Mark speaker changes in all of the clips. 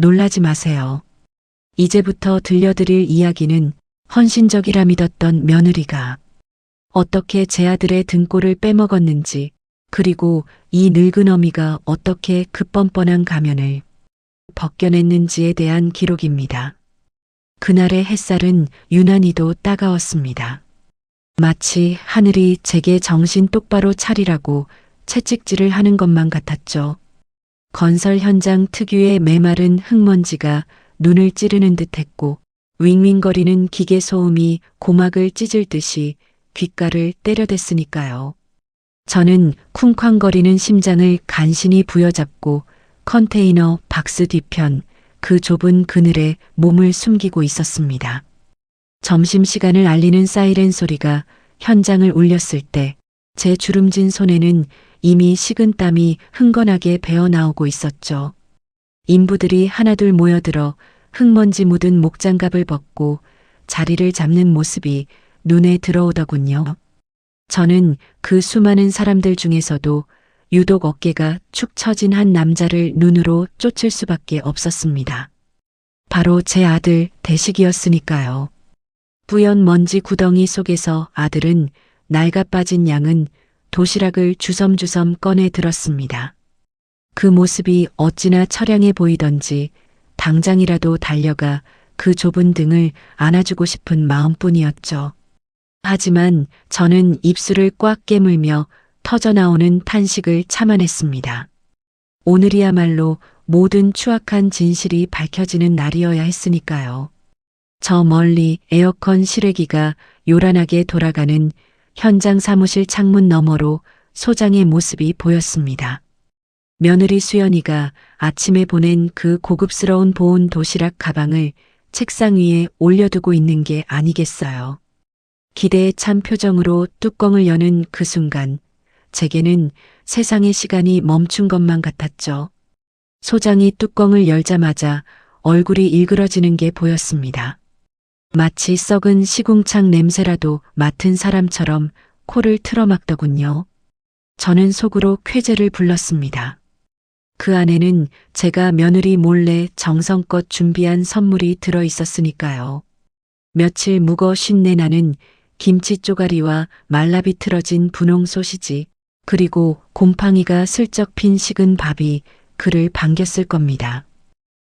Speaker 1: 놀라지 마세요. 이제부터 들려드릴 이야기는 헌신적이라 믿었던 며느리가 어떻게 제 아들의 등골을 빼먹었는지, 그리고 이 늙은 어미가 어떻게 그 뻔뻔한 가면을 벗겨냈는지에 대한 기록입니다. 그날의 햇살은 유난히도 따가웠습니다. 마치 하늘이 제게 정신 똑바로 차리라고 채찍질을 하는 것만 같았죠. 건설 현장 특유의 메마른 흙먼지가 눈을 찌르는 듯했고 윙윙거리는 기계 소음이 고막을 찢을 듯이 귓가를 때려댔으니까요. 저는 쿵쾅거리는 심장을 간신히 부여잡고 컨테이너 박스 뒤편 그 좁은 그늘에 몸을 숨기고 있었습니다. 점심시간을 알리는 사이렌 소리가 현장을 울렸을 때 제 주름진 손에는 이미 식은 땀이 흥건하게 배어나오고 있었죠. 인부들이 하나둘 모여들어 흙먼지 묻은 목장갑을 벗고 자리를 잡는 모습이 눈에 들어오더군요. 저는 그 수많은 사람들 중에서도 유독 어깨가 축 처진 한 남자를 눈으로 쫓을 수밖에 없었습니다. 바로 제 아들 대식이었으니까요. 뿌연 먼지 구덩이 속에서 아들은 낡아 빠진 양은 도시락을 주섬주섬 꺼내 들었습니다. 그 모습이 어찌나 처량해 보이던지 당장이라도 달려가 그 좁은 등을 안아주고 싶은 마음뿐이었죠. 하지만 저는 입술을 꽉 깨물며 터져나오는 탄식을 참아냈습니다. 오늘이야말로 모든 추악한 진실이 밝혀지는 날이어야 했으니까요. 저 멀리 에어컨 실외기가 요란하게 돌아가는 현장 사무실 창문 너머로 소장의 모습이 보였습니다. 며느리 수연이가 아침에 보낸 그 고급스러운 보온 도시락 가방을 책상 위에 올려두고 있는 게 아니겠어요. 기대에 찬 표정으로 뚜껑을 여는 그 순간 제게는 세상의 시간이 멈춘 것만 같았죠. 소장이 뚜껑을 열자마자 얼굴이 일그러지는 게 보였습니다. 마치 썩은 시궁창 냄새라도 맡은 사람처럼 코를 틀어막더군요. 저는 속으로 쾌재를 불렀습니다. 그 안에는 제가 며느리 몰래 정성껏 준비한 선물이 들어 있었으니까요. 며칠 묵어 쉰내 나는 김치 쪼가리와 말라비틀어진 분홍 소시지, 그리고 곰팡이가 슬쩍 핀 식은 밥이 그를 반겼을 겁니다.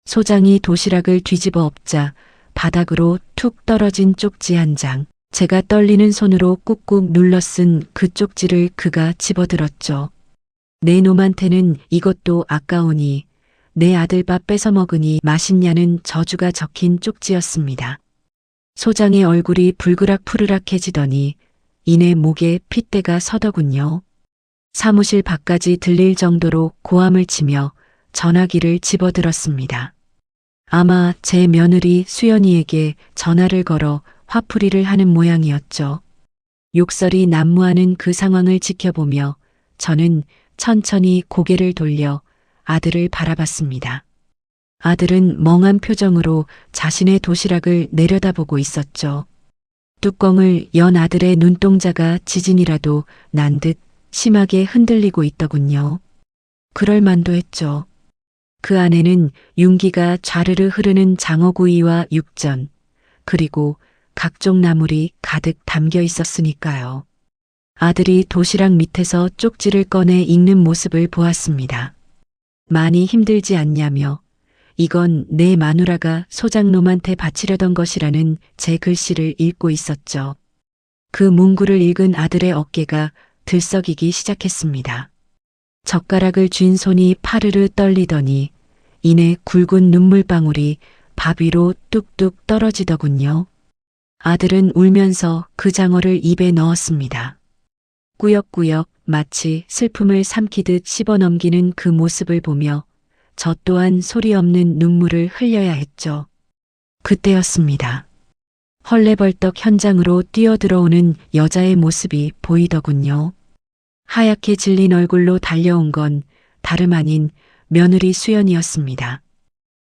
Speaker 1: 소장이 도시락을 뒤집어 엎자 바닥으로 툭 떨어진 쪽지 한 장, 제가 떨리는 손으로 꾹꾹 눌러 쓴 그 쪽지를 그가 집어들었죠. 내 놈한테는 이것도 아까우니 내 아들 밥 뺏어 먹으니 맛있냐는 저주가 적힌 쪽지였습니다. 소장의 얼굴이 불그락 푸르락해지더니 이내 목에 핏대가 서더군요. 사무실 밖까지 들릴 정도로 고함을 치며 전화기를 집어들었습니다. 아마 제 며느리 수연이에게 전화를 걸어 화풀이를 하는 모양이었죠. 욕설이 난무하는 그 상황을 지켜보며 저는 천천히 고개를 돌려 아들을 바라봤습니다. 아들은 멍한 표정으로 자신의 도시락을 내려다보고 있었죠. 뚜껑을 연 아들의 눈동자가 지진이라도 난 듯 심하게 흔들리고 있더군요. 그럴 만도 했죠. 그 안에는 윤기가 좌르르 흐르는 장어구이와 육전, 그리고 각종 나물이 가득 담겨 있었으니까요. 아들이 도시락 밑에서 쪽지를 꺼내 읽는 모습을 보았습니다. 많이 힘들지 않냐며 이건 내 마누라가 소장놈한테 바치려던 것이라는 제 글씨를 읽고 있었죠. 그 문구를 읽은 아들의 어깨가 들썩이기 시작했습니다. 젓가락을 쥔 손이 파르르 떨리더니 이내 굵은 눈물방울이 밥 위로 뚝뚝 떨어지더군요. 아들은 울면서 그 장어를 입에 넣었습니다. 꾸역꾸역 마치 슬픔을 삼키듯 씹어넘기는 그 모습을 보며 저 또한 소리 없는 눈물을 흘려야 했죠. 그때였습니다. 헐레벌떡 현장으로 뛰어들어오는 여자의 모습이 보이더군요. 하얗게 질린 얼굴로 달려온 건 다름 아닌 며느리 수연이었습니다.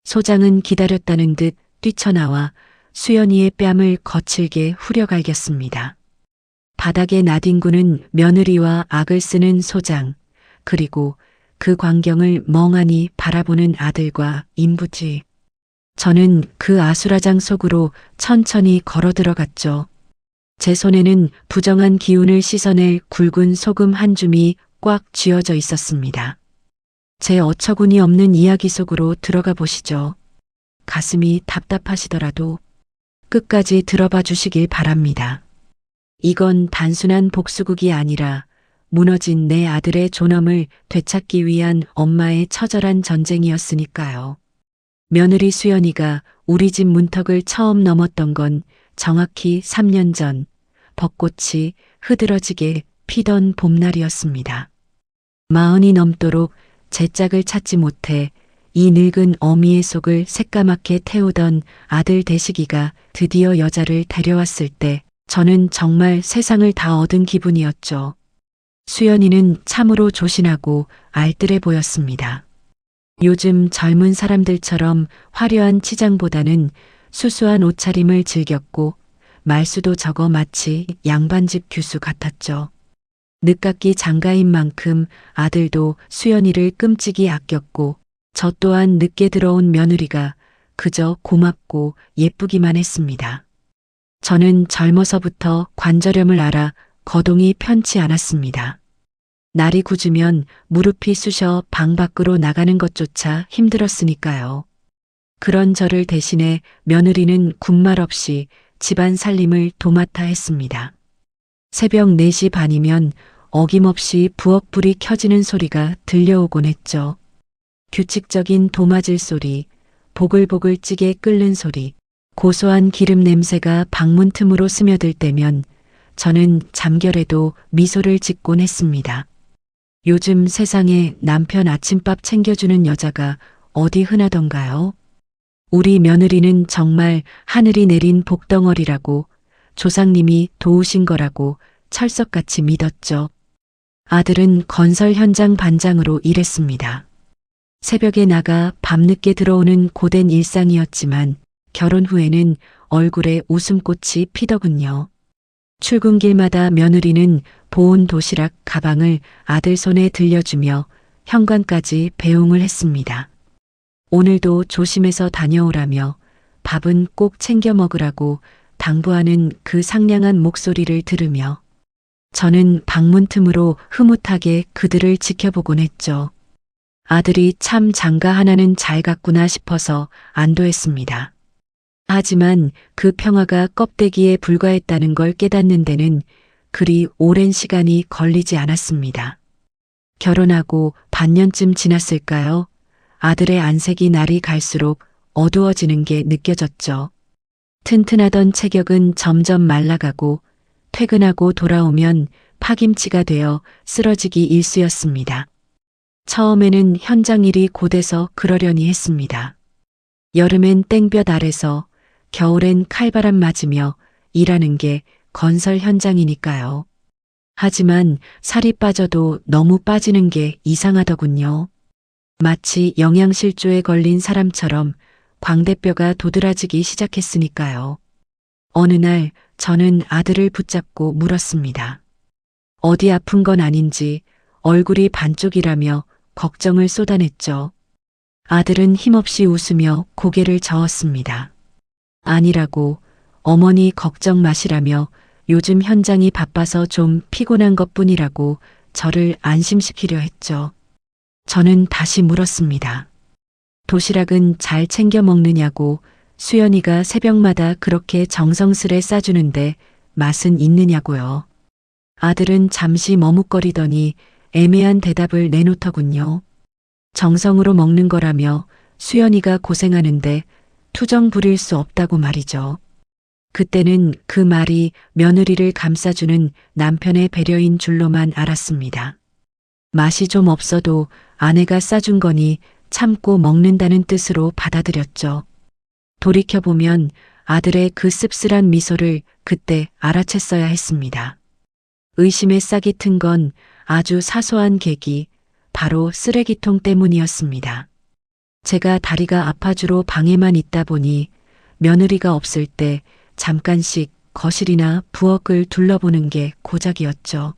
Speaker 1: 소장은 기다렸다는 듯 뛰쳐나와 수연이의 뺨을 거칠게 후려갈겼습니다. 바닥에 나뒹구는 며느리와 악을 쓰는 소장, 그리고 그 광경을 멍하니 바라보는 아들과 인부지. 저는 그 아수라장 속으로 천천히 걸어 들어갔죠. 제 손에는 부정한 기운을 씻어낼 굵은 소금 한 줌이 꽉 쥐어져 있었습니다. 제 어처구니 없는 이야기 속으로 들어가 보시죠. 가슴이 답답하시더라도 끝까지 들어봐 주시길 바랍니다. 이건 단순한 복수극이 아니라 무너진 내 아들의 존엄을 되찾기 위한 엄마의 처절한 전쟁이었으니까요. 며느리 수연이가 우리 집 문턱을 처음 넘었던 건 정확히 3년 전 벚꽃이 흐드러지게 피던 봄날이었습니다. 40이 넘도록 제 짝을 찾지 못해 이 늙은 어미의 속을 새까맣게 태우던 아들 대식이가 드디어 여자를 데려왔을 때 저는 정말 세상을 다 얻은 기분이었죠. 수연이는 참으로 조신하고 알뜰해 보였습니다. 요즘 젊은 사람들처럼 화려한 치장보다는 수수한 옷차림을 즐겼고 말수도 적어 마치 양반집 규수 같았죠. 늦깎이 장가인 만큼 아들도 수연이를 끔찍이 아꼈고 저 또한 늦게 들어온 며느리가 그저 고맙고 예쁘기만 했습니다. 저는 젊어서부터 관절염을 앓아 거동이 편치 않았습니다. 날이 굳으면 무릎이 쑤셔 방 밖으로 나가는 것조차 힘들었으니까요. 그런 저를 대신해 며느리는 군말 없이 집안 살림을 도맡아 했습니다. 새벽 4시 반이면 어김없이 부엌불이 켜지는 소리가 들려오곤 했죠. 규칙적인 도마질 소리, 보글보글 찌개 끓는 소리, 고소한 기름 냄새가 방문 틈으로 스며들 때면 저는 잠결에도 미소를 짓곤 했습니다. 요즘 세상에 남편 아침밥 챙겨주는 여자가 어디 흔하던가요? 우리 며느리는 정말 하늘이 내린 복덩어리라고 조상님이 도우신 거라고 철석같이 믿었죠. 아들은 건설 현장 반장으로 일했습니다. 새벽에 나가 밤늦게 들어오는 고된 일상이었지만 결혼 후에는 얼굴에 웃음꽃이 피더군요. 출근길마다 며느리는 보온 도시락 가방을 아들 손에 들려주며 현관까지 배웅을 했습니다. 오늘도 조심해서 다녀오라며 밥은 꼭 챙겨 먹으라고 당부하는 그 상냥한 목소리를 들으며 저는 방문 틈으로 흐뭇하게 그들을 지켜보곤 했죠. 아들이 참 장가 하나는 잘 갔구나 싶어서 안도했습니다. 하지만 그 평화가 껍데기에 불과했다는 걸 깨닫는 데는 그리 오랜 시간이 걸리지 않았습니다. 결혼하고 반년쯤 지났을까요? 아들의 안색이 날이 갈수록 어두워지는 게 느껴졌죠. 튼튼하던 체격은 점점 말라가고 퇴근하고 돌아오면 파김치가 되어 쓰러지기 일쑤였습니다. 처음에는 현장 일이 고돼서 그러려니 했습니다. 여름엔 땡볕 아래서 겨울엔 칼바람 맞으며 일하는 게 건설 현장이니까요. 하지만 살이 빠져도 너무 빠지는 게 이상하더군요. 마치 영양실조에 걸린 사람처럼 광대뼈가 도드라지기 시작했으니까요. 어느 날 저는 아들을 붙잡고 물었습니다. 어디 아픈 건 아닌지 얼굴이 반쪽이라며 걱정을 쏟아냈죠. 아들은 힘없이 웃으며 고개를 저었습니다. 아니라고 어머니 걱정 마시라며 요즘 현장이 바빠서 좀 피곤한 것뿐이라고 저를 안심시키려 했죠. 저는 다시 물었습니다. 도시락은 잘 챙겨 먹느냐고 수연이가 새벽마다 그렇게 정성스레 싸주는데 맛은 있느냐고요. 아들은 잠시 머뭇거리더니 애매한 대답을 내놓더군요. 정성으로 먹는 거라며 수연이가 고생하는데 투정 부릴 수 없다고 말이죠. 그때는 그 말이 며느리를 감싸주는 남편의 배려인 줄로만 알았습니다. 맛이 좀 없어도 아내가 싸준 거니 참고 먹는다는 뜻으로 받아들였죠. 돌이켜보면 아들의 그 씁쓸한 미소를 그때 알아챘어야 했습니다. 의심의 싹이 튼 건 아주 사소한 계기, 바로 쓰레기통 때문이었습니다. 제가 다리가 아파주로 방에만 있다 보니 며느리가 없을 때 잠깐씩 거실이나 부엌을 둘러보는 게 고작이었죠.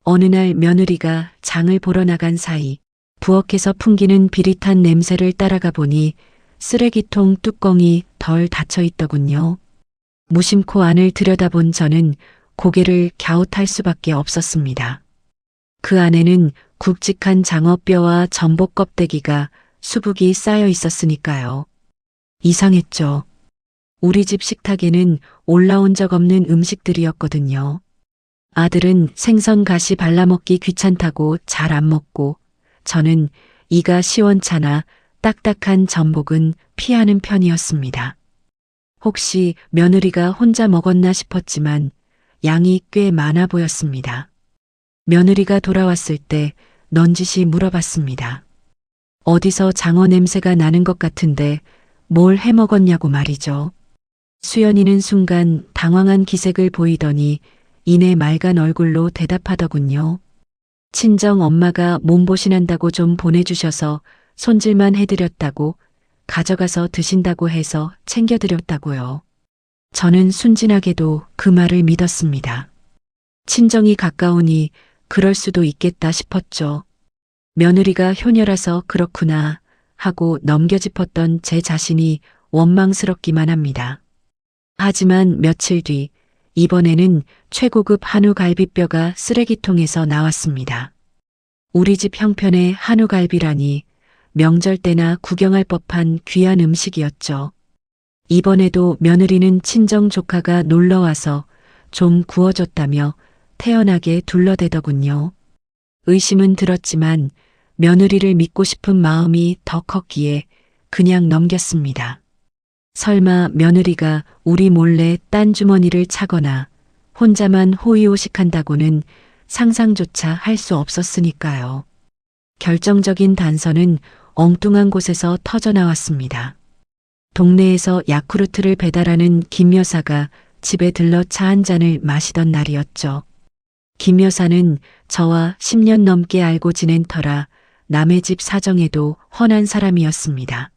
Speaker 1: 어느 날 며느리가 장을 보러 나간 사이 부엌에서 풍기는 비릿한 냄새를 따라가 보니 쓰레기통 뚜껑이 덜 닫혀 있더군요. 무심코 안을 들여다본 저는 고개를 갸웃할 수밖에 없었습니다. 그 안에는 굵직한 장어뼈와 전복 껍데기가 수북이 쌓여 있었으니까요. 이상했죠. 우리 집 식탁에는 올라온 적 없는 음식들이었거든요. 아들은 생선 가시 발라먹기 귀찮다고 잘 안 먹고 저는 이가 시원찮아 딱딱한 전복은 피하는 편이었습니다. 혹시 며느리가 혼자 먹었나 싶었지만 양이 꽤 많아 보였습니다. 며느리가 돌아왔을 때 넌지시 물어봤습니다. 어디서 장어 냄새가 나는 것 같은데 뭘 해먹었냐고 말이죠. 수연이는 순간 당황한 기색을 보이더니 이내 맑은 얼굴로 대답하더군요. 친정 엄마가 몸보신한다고 좀 보내주셔서 손질만 해드렸다고 가져가서 드신다고 해서 챙겨드렸다고요. 저는 순진하게도 그 말을 믿었습니다. 친정이 가까우니 그럴 수도 있겠다 싶었죠. 며느리가 효녀라서 그렇구나 하고 넘겨짚었던 제 자신이 원망스럽기만 합니다. 하지만 며칠 뒤 이번에는 최고급 한우 갈비뼈가 쓰레기통에서 나왔습니다. 우리 집 형편의 한우 갈비라니 명절 때나 구경할 법한 귀한 음식이었죠. 이번에도 며느리는 친정 조카가 놀러와서 좀 구워줬다며 태연하게 둘러대더군요. 의심은 들었지만 며느리를 믿고 싶은 마음이 더 컸기에 그냥 넘겼습니다. 설마 며느리가 우리 몰래 딴 주머니를 차거나 혼자만 호의호식한다고는 상상조차 할 수 없었으니까요. 결정적인 단서는 엉뚱한 곳에서 터져나왔습니다. 동네에서 야쿠르트를 배달하는 김 여사가 집에 들러 차 한 잔을 마시던 날이었죠. 김 여사는 저와 10년 넘게 알고 지낸 터라 남의 집 사정에도 훤한 사람이었습니다.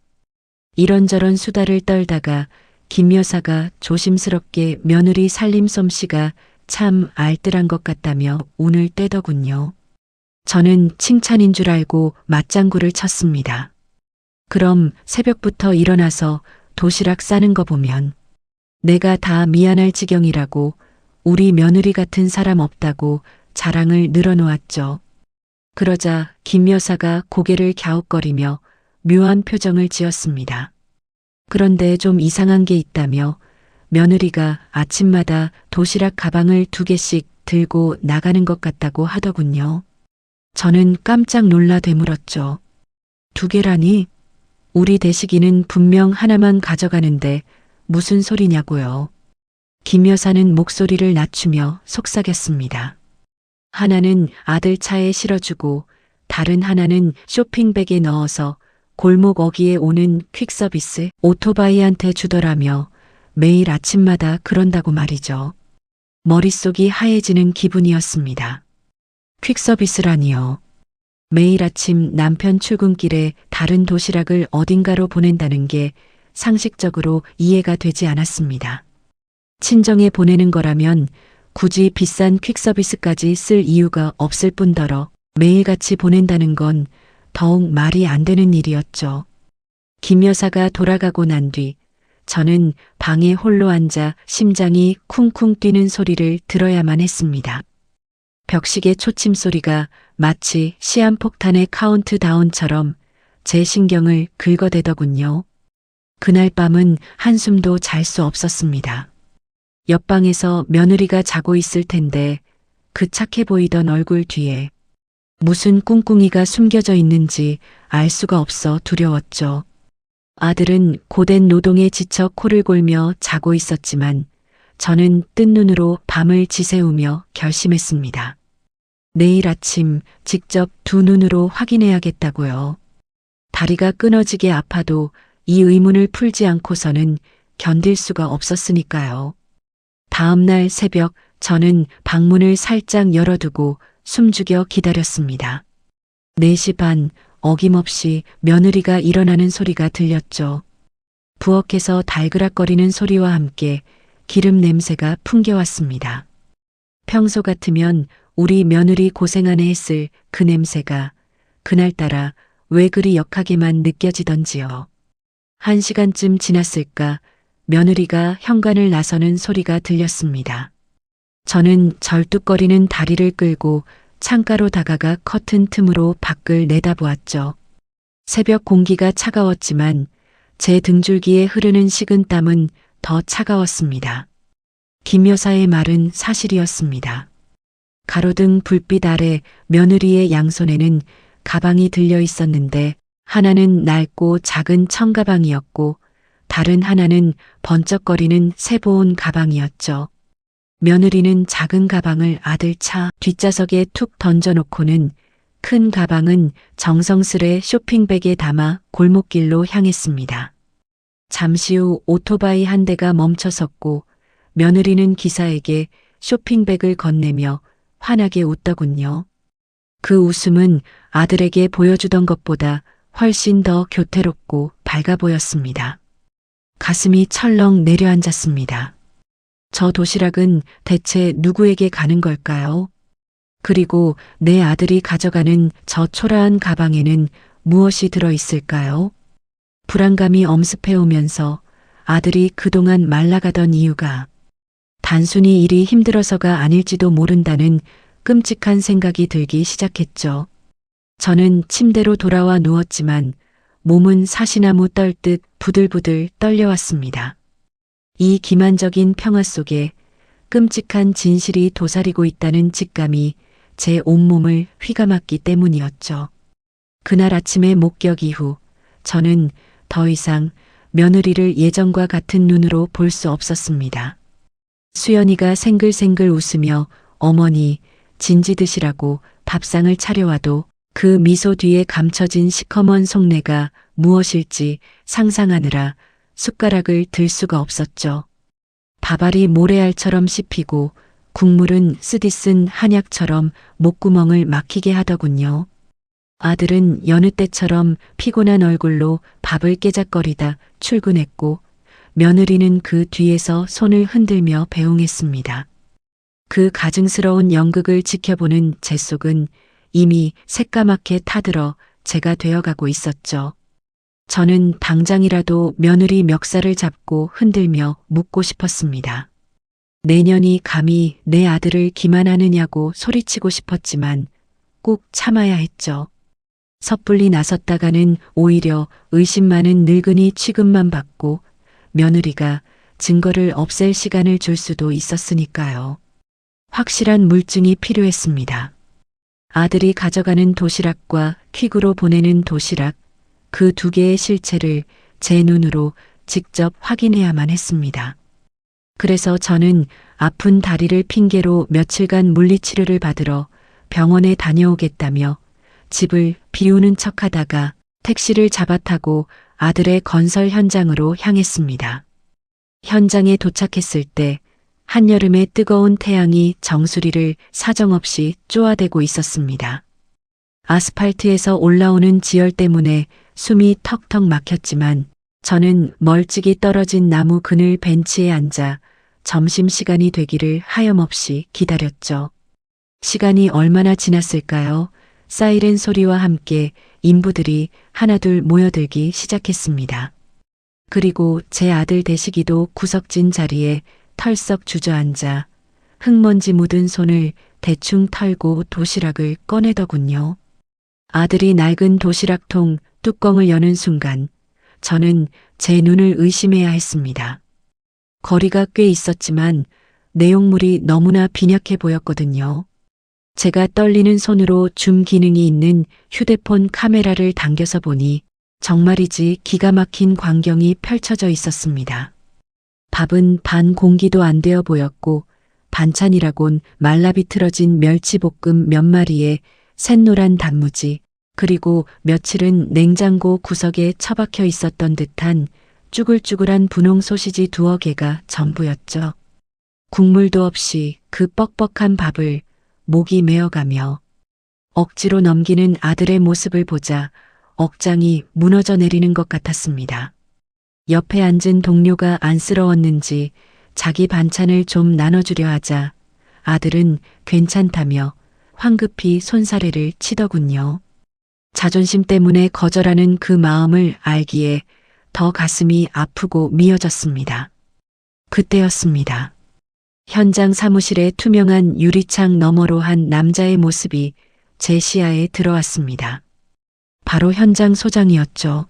Speaker 1: 이런저런 수다를 떨다가 김 여사가 조심스럽게 며느리 살림 솜씨가 참 알뜰한 것 같다며 운을 떼더군요. 저는 칭찬인 줄 알고 맞장구를 쳤습니다. 그럼 새벽부터 일어나서 도시락 싸는 거 보면 내가 다 미안할 지경이라고 우리 며느리 같은 사람 없다고 자랑을 늘어놓았죠. 그러자 김 여사가 고개를 갸웃거리며 묘한 표정을 지었습니다. 그런데 좀 이상한 게 있다며 며느리가 아침마다 도시락 가방을 2개씩 들고 나가는 것 같다고 하더군요. 저는 깜짝 놀라 되물었죠. 2개라니? 우리 대식이는 분명 하나만 가져가는데 무슨 소리냐고요. 김 여사는 목소리를 낮추며 속삭였습니다. 하나는 아들 차에 실어주고 다른 하나는 쇼핑백에 넣어서 골목 어귀에 오는 퀵서비스 오토바이한테 주더라며 매일 아침마다 그런다고 말이죠. 머릿속이 하얘지는 기분이었습니다. 퀵서비스라니요. 매일 아침 남편 출근길에 다른 도시락을 어딘가로 보낸다는 게 상식적으로 이해가 되지 않았습니다. 친정에 보내는 거라면 굳이 비싼 퀵서비스까지 쓸 이유가 없을 뿐더러 매일같이 보낸다는 건 더욱 말이 안 되는 일이었죠. 김 여사가 돌아가고 난 뒤 저는 방에 홀로 앉아 심장이 쿵쿵 뛰는 소리를 들어야만 했습니다. 벽시계 초침 소리가 마치 시한폭탄의 카운트다운처럼 제 신경을 긁어대더군요. 그날 밤은 한숨도 잘 수 없었습니다. 옆방에서 며느리가 자고 있을 텐데 그 착해 보이던 얼굴 뒤에 무슨 꿍꿍이가 숨겨져 있는지 알 수가 없어 두려웠죠. 아들은 고된 노동에 지쳐 코를 골며 자고 있었지만 저는 뜬 눈으로 밤을 지새우며 결심했습니다. 내일 아침 직접 2눈으로 확인해야겠다고요. 다리가 끊어지게 아파도 이 의문을 풀지 않고서는 견딜 수가 없었으니까요. 다음 날 새벽 저는 방문을 살짝 열어두고 숨죽여 기다렸습니다. 4시 반 어김없이 며느리가 일어나는 소리가 들렸죠. 부엌에서 달그락거리는 소리와 함께 기름 냄새가 풍겨왔습니다. 평소 같으면 우리 며느리 고생하네 했을 그 냄새가 그날따라 왜 그리 역하게만 느껴지던지요. 1시간쯤 지났을까 며느리가 현관을 나서는 소리가 들렸습니다. 저는 절뚝거리는 다리를 끌고 창가로 다가가 커튼 틈으로 밖을 내다보았죠. 새벽 공기가 차가웠지만 제 등줄기에 흐르는 식은땀은 더 차가웠습니다. 김 여사의 말은 사실이었습니다. 가로등 불빛 아래 며느리의 양손에는 가방이 들려 있었는데 하나는 낡고 작은 청가방이었고 다른 하나는 번쩍거리는 새보온 가방이었죠. 며느리는 작은 가방을 아들 차 뒷좌석에 툭 던져놓고는 큰 가방은 정성스레 쇼핑백에 담아 골목길로 향했습니다. 잠시 후 오토바이 한 대가 멈춰섰고 며느리는 기사에게 쇼핑백을 건네며 환하게 웃더군요. 그 웃음은 아들에게 보여주던 것보다 훨씬 더 교태롭고 밝아 보였습니다. 가슴이 철렁 내려앉았습니다. 저 도시락은 대체 누구에게 가는 걸까요? 그리고 내 아들이 가져가는 저 초라한 가방에는 무엇이 들어 있을까요? 불안감이 엄습해오면서 아들이 그동안 말라가던 이유가 단순히 일이 힘들어서가 아닐지도 모른다는 끔찍한 생각이 들기 시작했죠. 저는 침대로 돌아와 누웠지만 몸은 사시나무 떨듯 부들부들 떨려왔습니다. 이 기만적인 평화 속에 끔찍한 진실이 도사리고 있다는 직감이 제 온몸을 휘감았기 때문이었죠. 그날 아침의 목격 이후 저는 더 이상 며느리를 예전과 같은 눈으로 볼 수 없었습니다. 수연이가 생글생글 웃으며 어머니 진지 드시라고 밥상을 차려와도 그 미소 뒤에 감춰진 시커먼 속내가 무엇일지 상상하느라 숟가락을 들 수가 없었죠. 밥알이 모래알처럼 씹히고 국물은 쓰디쓴 한약처럼 목구멍을 막히게 하더군요. 아들은 여느 때처럼 피곤한 얼굴로 밥을 깨작거리다 출근했고 며느리는 그 뒤에서 손을 흔들며 배웅했습니다. 그 가증스러운 연극을 지켜보는 제 속은 이미 새까맣게 타들어 제가 되어가고 있었죠. 저는 당장이라도 며느리 멱살을 잡고 흔들며 묻고 싶었습니다. 내년이 감히 내 아들을 기만하느냐고 소리치고 싶었지만 꼭 참아야 했죠. 섣불리 나섰다가는 오히려 의심 많은 늙은이 취급만 받고 며느리가 증거를 없앨 시간을 줄 수도 있었으니까요. 확실한 물증이 필요했습니다. 아들이 가져가는 도시락과 퀵으로 보내는 도시락, 그 두 개의 실체를 제 눈으로 직접 확인해야만 했습니다. 그래서 저는 아픈 다리를 핑계로 며칠간 물리치료를 받으러 병원에 다녀오겠다며 집을 비우는 척하다가 택시를 잡아 타고 아들의 건설 현장으로 향했습니다. 현장에 도착했을 때 한여름의 뜨거운 태양이 정수리를 사정없이 쪼아대고 있었습니다. 아스팔트에서 올라오는 지열 때문에 숨이 턱턱 막혔지만 저는 멀찍이 떨어진 나무 그늘 벤치에 앉아 점심시간이 되기를 하염없이 기다렸죠. 시간이 얼마나 지났을까요? 사이렌 소리와 함께 인부들이 하나둘 모여들기 시작했습니다. 그리고 제 아들 대식이도 구석진 자리에 털썩 주저앉아 흙먼지 묻은 손을 대충 털고 도시락을 꺼내더군요. 아들이 낡은 도시락통 뚜껑을 여는 순간 저는 제 눈을 의심해야 했습니다. 거리가 꽤 있었지만 내용물이 너무나 빈약해 보였거든요. 제가 떨리는 손으로 줌 기능이 있는 휴대폰 카메라를 당겨서 보니 정말이지 기가 막힌 광경이 펼쳐져 있었습니다. 밥은 반 공기도 안 되어 보였고 반찬이라곤 말라비틀어진 멸치볶음 몇 마리에 샛노란 단무지, 그리고 며칠은 냉장고 구석에 처박혀 있었던 듯한 쭈글쭈글한 분홍 소시지 2-어 개가 전부였죠. 국물도 없이 그 뻑뻑한 밥을 목이 메어가며 억지로 넘기는 아들의 모습을 보자 억장이 무너져 내리는 것 같았습니다. 옆에 앉은 동료가 안쓰러웠는지 자기 반찬을 좀 나눠주려 하자 아들은 괜찮다며 황급히 손사래를 치더군요. 자존심 때문에 거절하는 그 마음을 알기에 더 가슴이 아프고 미어졌습니다. 그때였습니다. 현장 사무실의 투명한 유리창 너머로 한 남자의 모습이 제 시야에 들어왔습니다. 바로 현장 소장이었죠.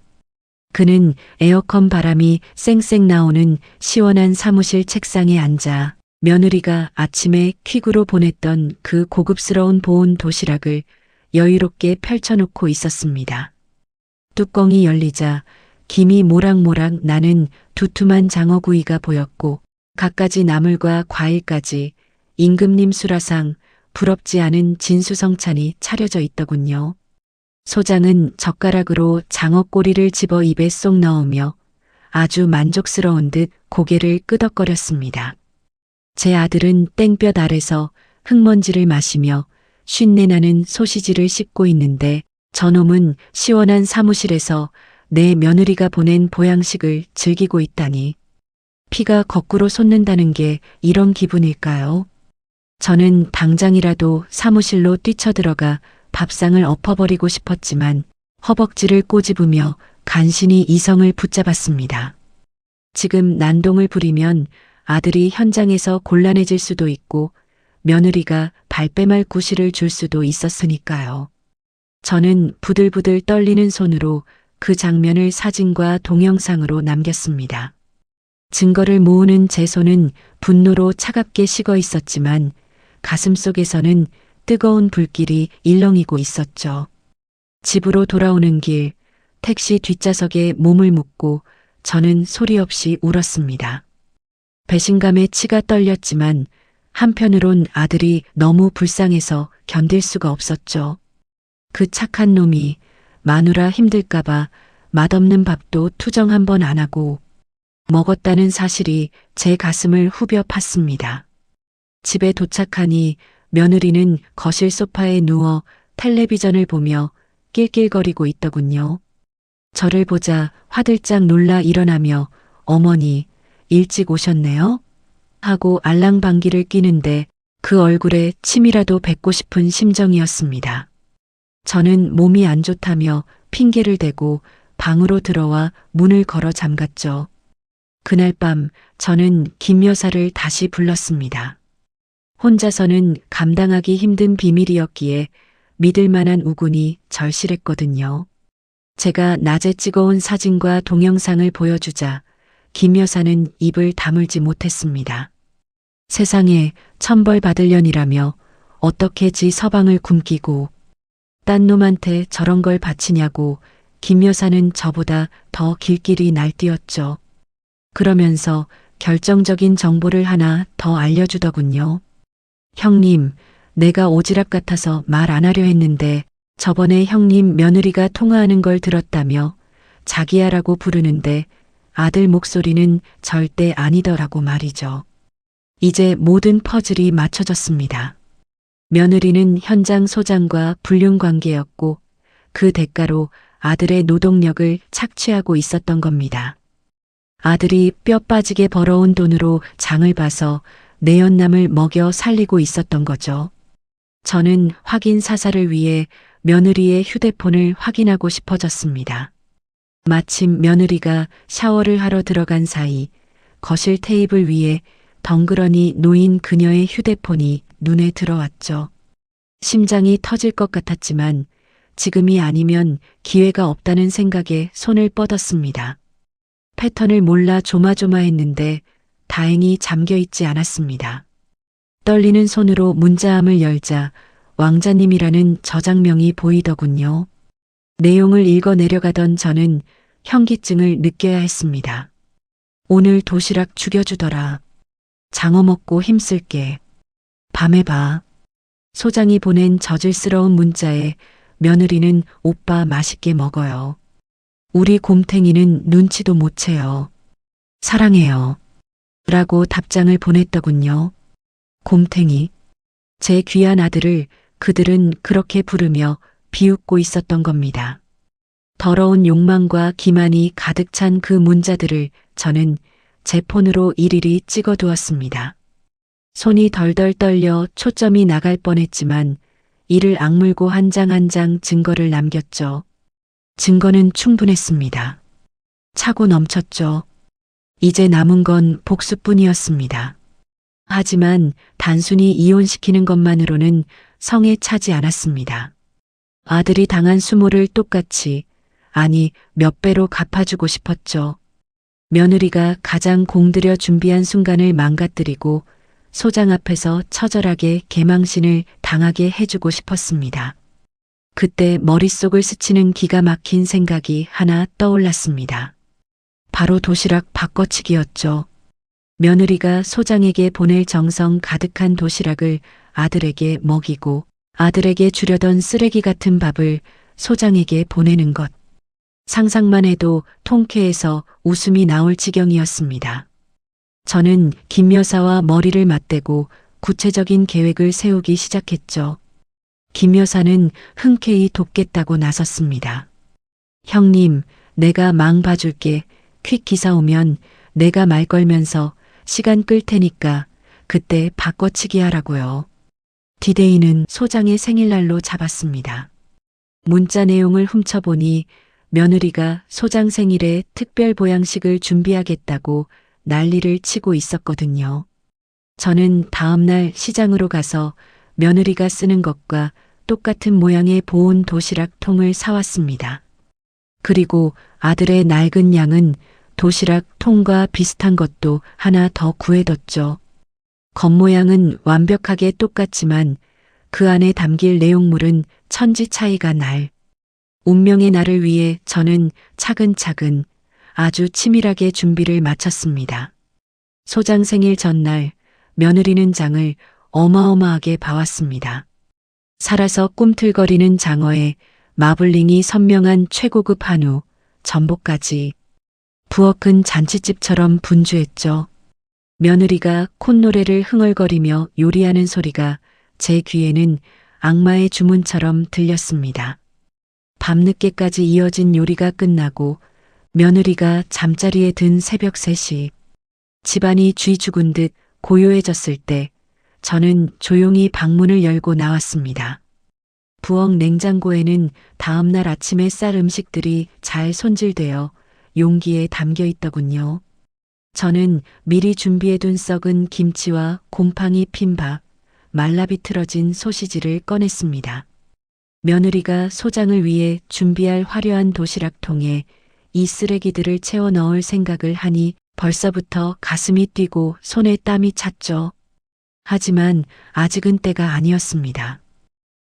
Speaker 1: 그는 에어컨 바람이 쌩쌩 나오는 시원한 사무실 책상에 앉아 며느리가 아침에 퀵으로 보냈던 그 고급스러운 보온 도시락을 여유롭게 펼쳐놓고 있었습니다. 뚜껑이 열리자 김이 모락모락 나는 두툼한 장어구이가 보였고 갖가지 나물과 과일까지 임금님 수라상 부럽지 않은 진수성찬이 차려져 있더군요. 소장은 젓가락으로 장어 꼬리를 집어 입에 쏙 넣으며 아주 만족스러운 듯 고개를 끄덕거렸습니다. 제 아들은 땡볕 아래서 흙먼지를 마시며 쉰내나는 소시지를 씹고 있는데 저놈은 시원한 사무실에서 내 며느리가 보낸 보양식을 즐기고 있다니. 피가 거꾸로 솟는다는 게 이런 기분일까요? 저는 당장이라도 사무실로 뛰쳐들어가 밥상을 엎어버리고 싶었지만 허벅지를 꼬집으며 간신히 이성을 붙잡았습니다. 지금 난동을 부리면 아들이 현장에서 곤란해질 수도 있고 며느리가 발뺌할 구실을 줄 수도 있었으니까요. 저는 부들부들 떨리는 손으로 그 장면을 사진과 동영상으로 남겼습니다. 증거를 모으는 제 손은 분노로 차갑게 식어 있었지만 가슴속에서는 뜨거운 불길이 일렁이고 있었죠. 집으로 돌아오는 길, 택시 뒷좌석에 몸을 묻고 저는 소리 없이 울었습니다. 배신감에 치가 떨렸지만 한편으론 아들이 너무 불쌍해서 견딜 수가 없었죠. 그 착한 놈이 마누라 힘들까봐 맛없는 밥도 투정 한 번 안 하고 먹었다는 사실이 제 가슴을 후벼 팠습니다. 집에 도착하니 며느리는 거실 소파에 누워 텔레비전을 보며 낄낄거리고 있더군요. 저를 보자 화들짝 놀라 일어나며 어머니 일찍 오셨네요? 하고 알랑방귀를 뀌는데 그 얼굴에 침이라도 뱉고 싶은 심정이었습니다. 저는 몸이 안 좋다며 핑계를 대고 방으로 들어와 문을 걸어 잠갔죠. 그날 밤 저는 김 여사를 다시 불렀습니다. 혼자서는 감당하기 힘든 비밀이었기에 믿을 만한 우군이 절실했거든요. 제가 낮에 찍어온 사진과 동영상을 보여주자 김 여사는 입을 다물지 못했습니다. 세상에 천벌 받으려니라며 어떻게 지 서방을 굶기고 딴 놈한테 저런 걸 바치냐고 김 여사는 저보다 더 길길이 날뛰었죠. 그러면서 결정적인 정보를 하나 더 알려주더군요. 형님, 내가 오지랖 같아서 말 안 하려 했는데 저번에 형님 며느리가 통화하는 걸 들었다며 자기야라고 부르는데 아들 목소리는 절대 아니더라고 말이죠. 이제 모든 퍼즐이 맞춰졌습니다. 며느리는 현장 소장과 불륜 관계였고 그 대가로 아들의 노동력을 착취하고 있었던 겁니다. 아들이 뼈 빠지게 벌어온 돈으로 장을 봐서 내연남을 먹여 살리고 있었던 거죠. 저는 확인 사살을 위해 며느리의 휴대폰을 확인하고 싶어졌습니다. 마침 며느리가 샤워를 하러 들어간 사이 거실 테이블 위에 덩그러니 놓인 그녀의 휴대폰이 눈에 들어왔죠. 심장이 터질 것 같았지만 지금이 아니면 기회가 없다는 생각에 손을 뻗었습니다. 패턴을 몰라 조마조마했는데 다행히 잠겨있지 않았습니다. 떨리는 손으로 문자함을 열자 왕자님이라는 저장명이 보이더군요. 내용을 읽어 내려가던 저는 현기증을 느껴야 했습니다. 오늘 도시락 죽여주더라. 장어 먹고 힘쓸게. 밤에 봐. 소장이 보낸 저질스러운 문자에 며느리는 오빠 맛있게 먹어요. 우리 곰탱이는 눈치도 못 채요. 사랑해요. 라고 답장을 보냈더군요. 곰탱이. 제 귀한 아들을 그들은 그렇게 부르며 비웃고 있었던 겁니다. 더러운 욕망과 기만이 가득 찬 그 문자들을 저는 제 폰으로 일일이 찍어두었습니다. 손이 덜덜 떨려 초점이 나갈 뻔했지만 이를 악물고 한 장 한 장 증거를 남겼죠. 증거는 충분했습니다. 차고 넘쳤죠. 이제 남은 건 복수뿐이었습니다. 하지만 단순히 이혼시키는 것만으로는 성에 차지 않았습니다. 아들이 당한 수모를 똑같이, 아니 몇 배로 갚아주고 싶었죠. 며느리가 가장 공들여 준비한 순간을 망가뜨리고 소장 앞에서 처절하게 개망신을 당하게 해주고 싶었습니다. 그때 머릿속을 스치는 기가 막힌 생각이 하나 떠올랐습니다. 바로 도시락 바꿔치기였죠. 며느리가 소장에게 보낼 정성 가득한 도시락을 아들에게 먹이고 아들에게 주려던 쓰레기 같은 밥을 소장에게 보내는 것. 상상만 해도 통쾌해서 웃음이 나올 지경이었습니다. 저는 김 여사와 머리를 맞대고 구체적인 계획을 세우기 시작했죠. 김 여사는 흔쾌히 돕겠다고 나섰습니다. 형님, 내가 망 봐줄게. 퀵 기사 오면 내가 말 걸면서 시간 끌 테니까 그때 바꿔치기 하라고요. 디데이는 소장의 생일날로 잡았습니다. 문자 내용을 훔쳐보니 며느리가 소장 생일에 특별 보양식을 준비하겠다고 난리를 치고 있었거든요. 저는 다음날 시장으로 가서 며느리가 쓰는 것과 똑같은 모양의 보온 도시락 통을 사왔습니다. 그리고 아들의 낡은 양은 도시락 통과 비슷한 것도 하나 더 구해뒀죠. 겉모양은 완벽하게 똑같지만 그 안에 담길 내용물은 천지 차이가 날. 운명의 날을 위해 저는 차근차근 아주 치밀하게 준비를 마쳤습니다. 소장 생일 전날 며느리는 장을 어마어마하게 봐왔습니다. 살아서 꿈틀거리는 장어에 마블링이 선명한 최고급 한우, 전복까지 부엌은 잔치집처럼 분주했죠. 며느리가 콧노래를 흥얼거리며 요리하는 소리가 제 귀에는 악마의 주문처럼 들렸습니다. 밤늦게까지 이어진 요리가 끝나고 며느리가 잠자리에 든 새벽 3시, 집안이 쥐 죽은 듯 고요해졌을 때 저는 조용히 방문을 열고 나왔습니다. 부엌 냉장고에는 다음날 아침에 쌀 음식들이 잘 손질되어 용기에 담겨 있더군요. 저는 미리 준비해둔 썩은 김치와 곰팡이 핀 밥, 말라비틀어진 소시지를 꺼냈습니다. 며느리가 소장을 위해 준비할 화려한 도시락통에 이 쓰레기들을 채워 넣을 생각을 하니 벌써부터 가슴이 뛰고 손에 땀이 찼죠. 하지만 아직은 때가 아니었습니다.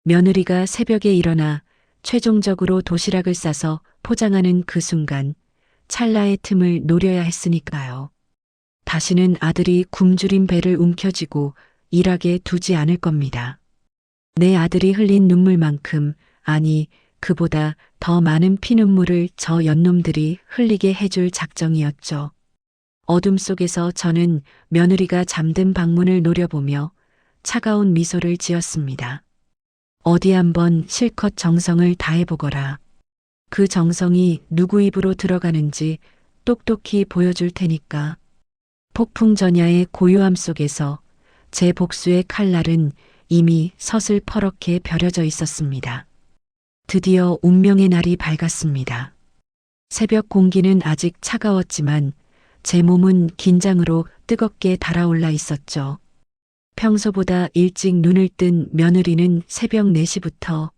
Speaker 1: 며느리가 새벽에 일어나 최종적으로 도시락을 싸서 포장하는 그 순간 찰나의 틈을 노려야 했으니까요. 다시는 아들이 굶주린 배를 움켜쥐고 일하게 두지 않을 겁니다. 내 아들이 흘린 눈물만큼, 아니 그보다 더 많은 피눈물을 저 연놈들이 흘리게 해줄 작정이었죠. 어둠 속에서 저는 며느리가 잠든 방문을 노려보며 차가운 미소를 지었습니다. 어디 한번 실컷 정성을 다해보거라. 그 정성이 누구 입으로 들어가는지 똑똑히 보여줄 테니까. 폭풍전야의 고요함 속에서 제 복수의 칼날은 이미 서슬퍼렇게 벼려져 있었습니다. 드디어 운명의 날이 밝았습니다. 새벽 공기는 아직 차가웠지만 제 몸은 긴장으로 뜨겁게 달아올라 있었죠. 평소보다 일찍 눈을 뜬 며느리는 새벽 4시부터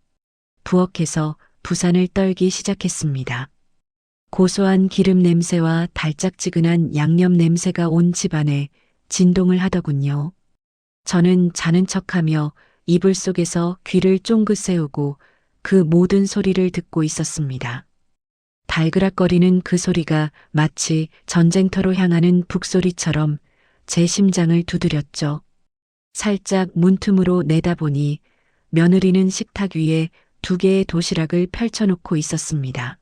Speaker 1: 부엌에서 부산을 떨기 시작했습니다. 고소한 기름 냄새와 달짝지근한 양념 냄새가 온 집안에 진동을 하더군요. 저는 자는 척하며 이불 속에서 귀를 쫑긋 세우고 그 모든 소리를 듣고 있었습니다. 달그락거리는 그 소리가 마치 전쟁터로 향하는 북소리처럼 제 심장을 두드렸죠. 살짝 문틈으로 내다보니 며느리는 식탁 위에 2개의 도시락을 펼쳐놓고 있었습니다.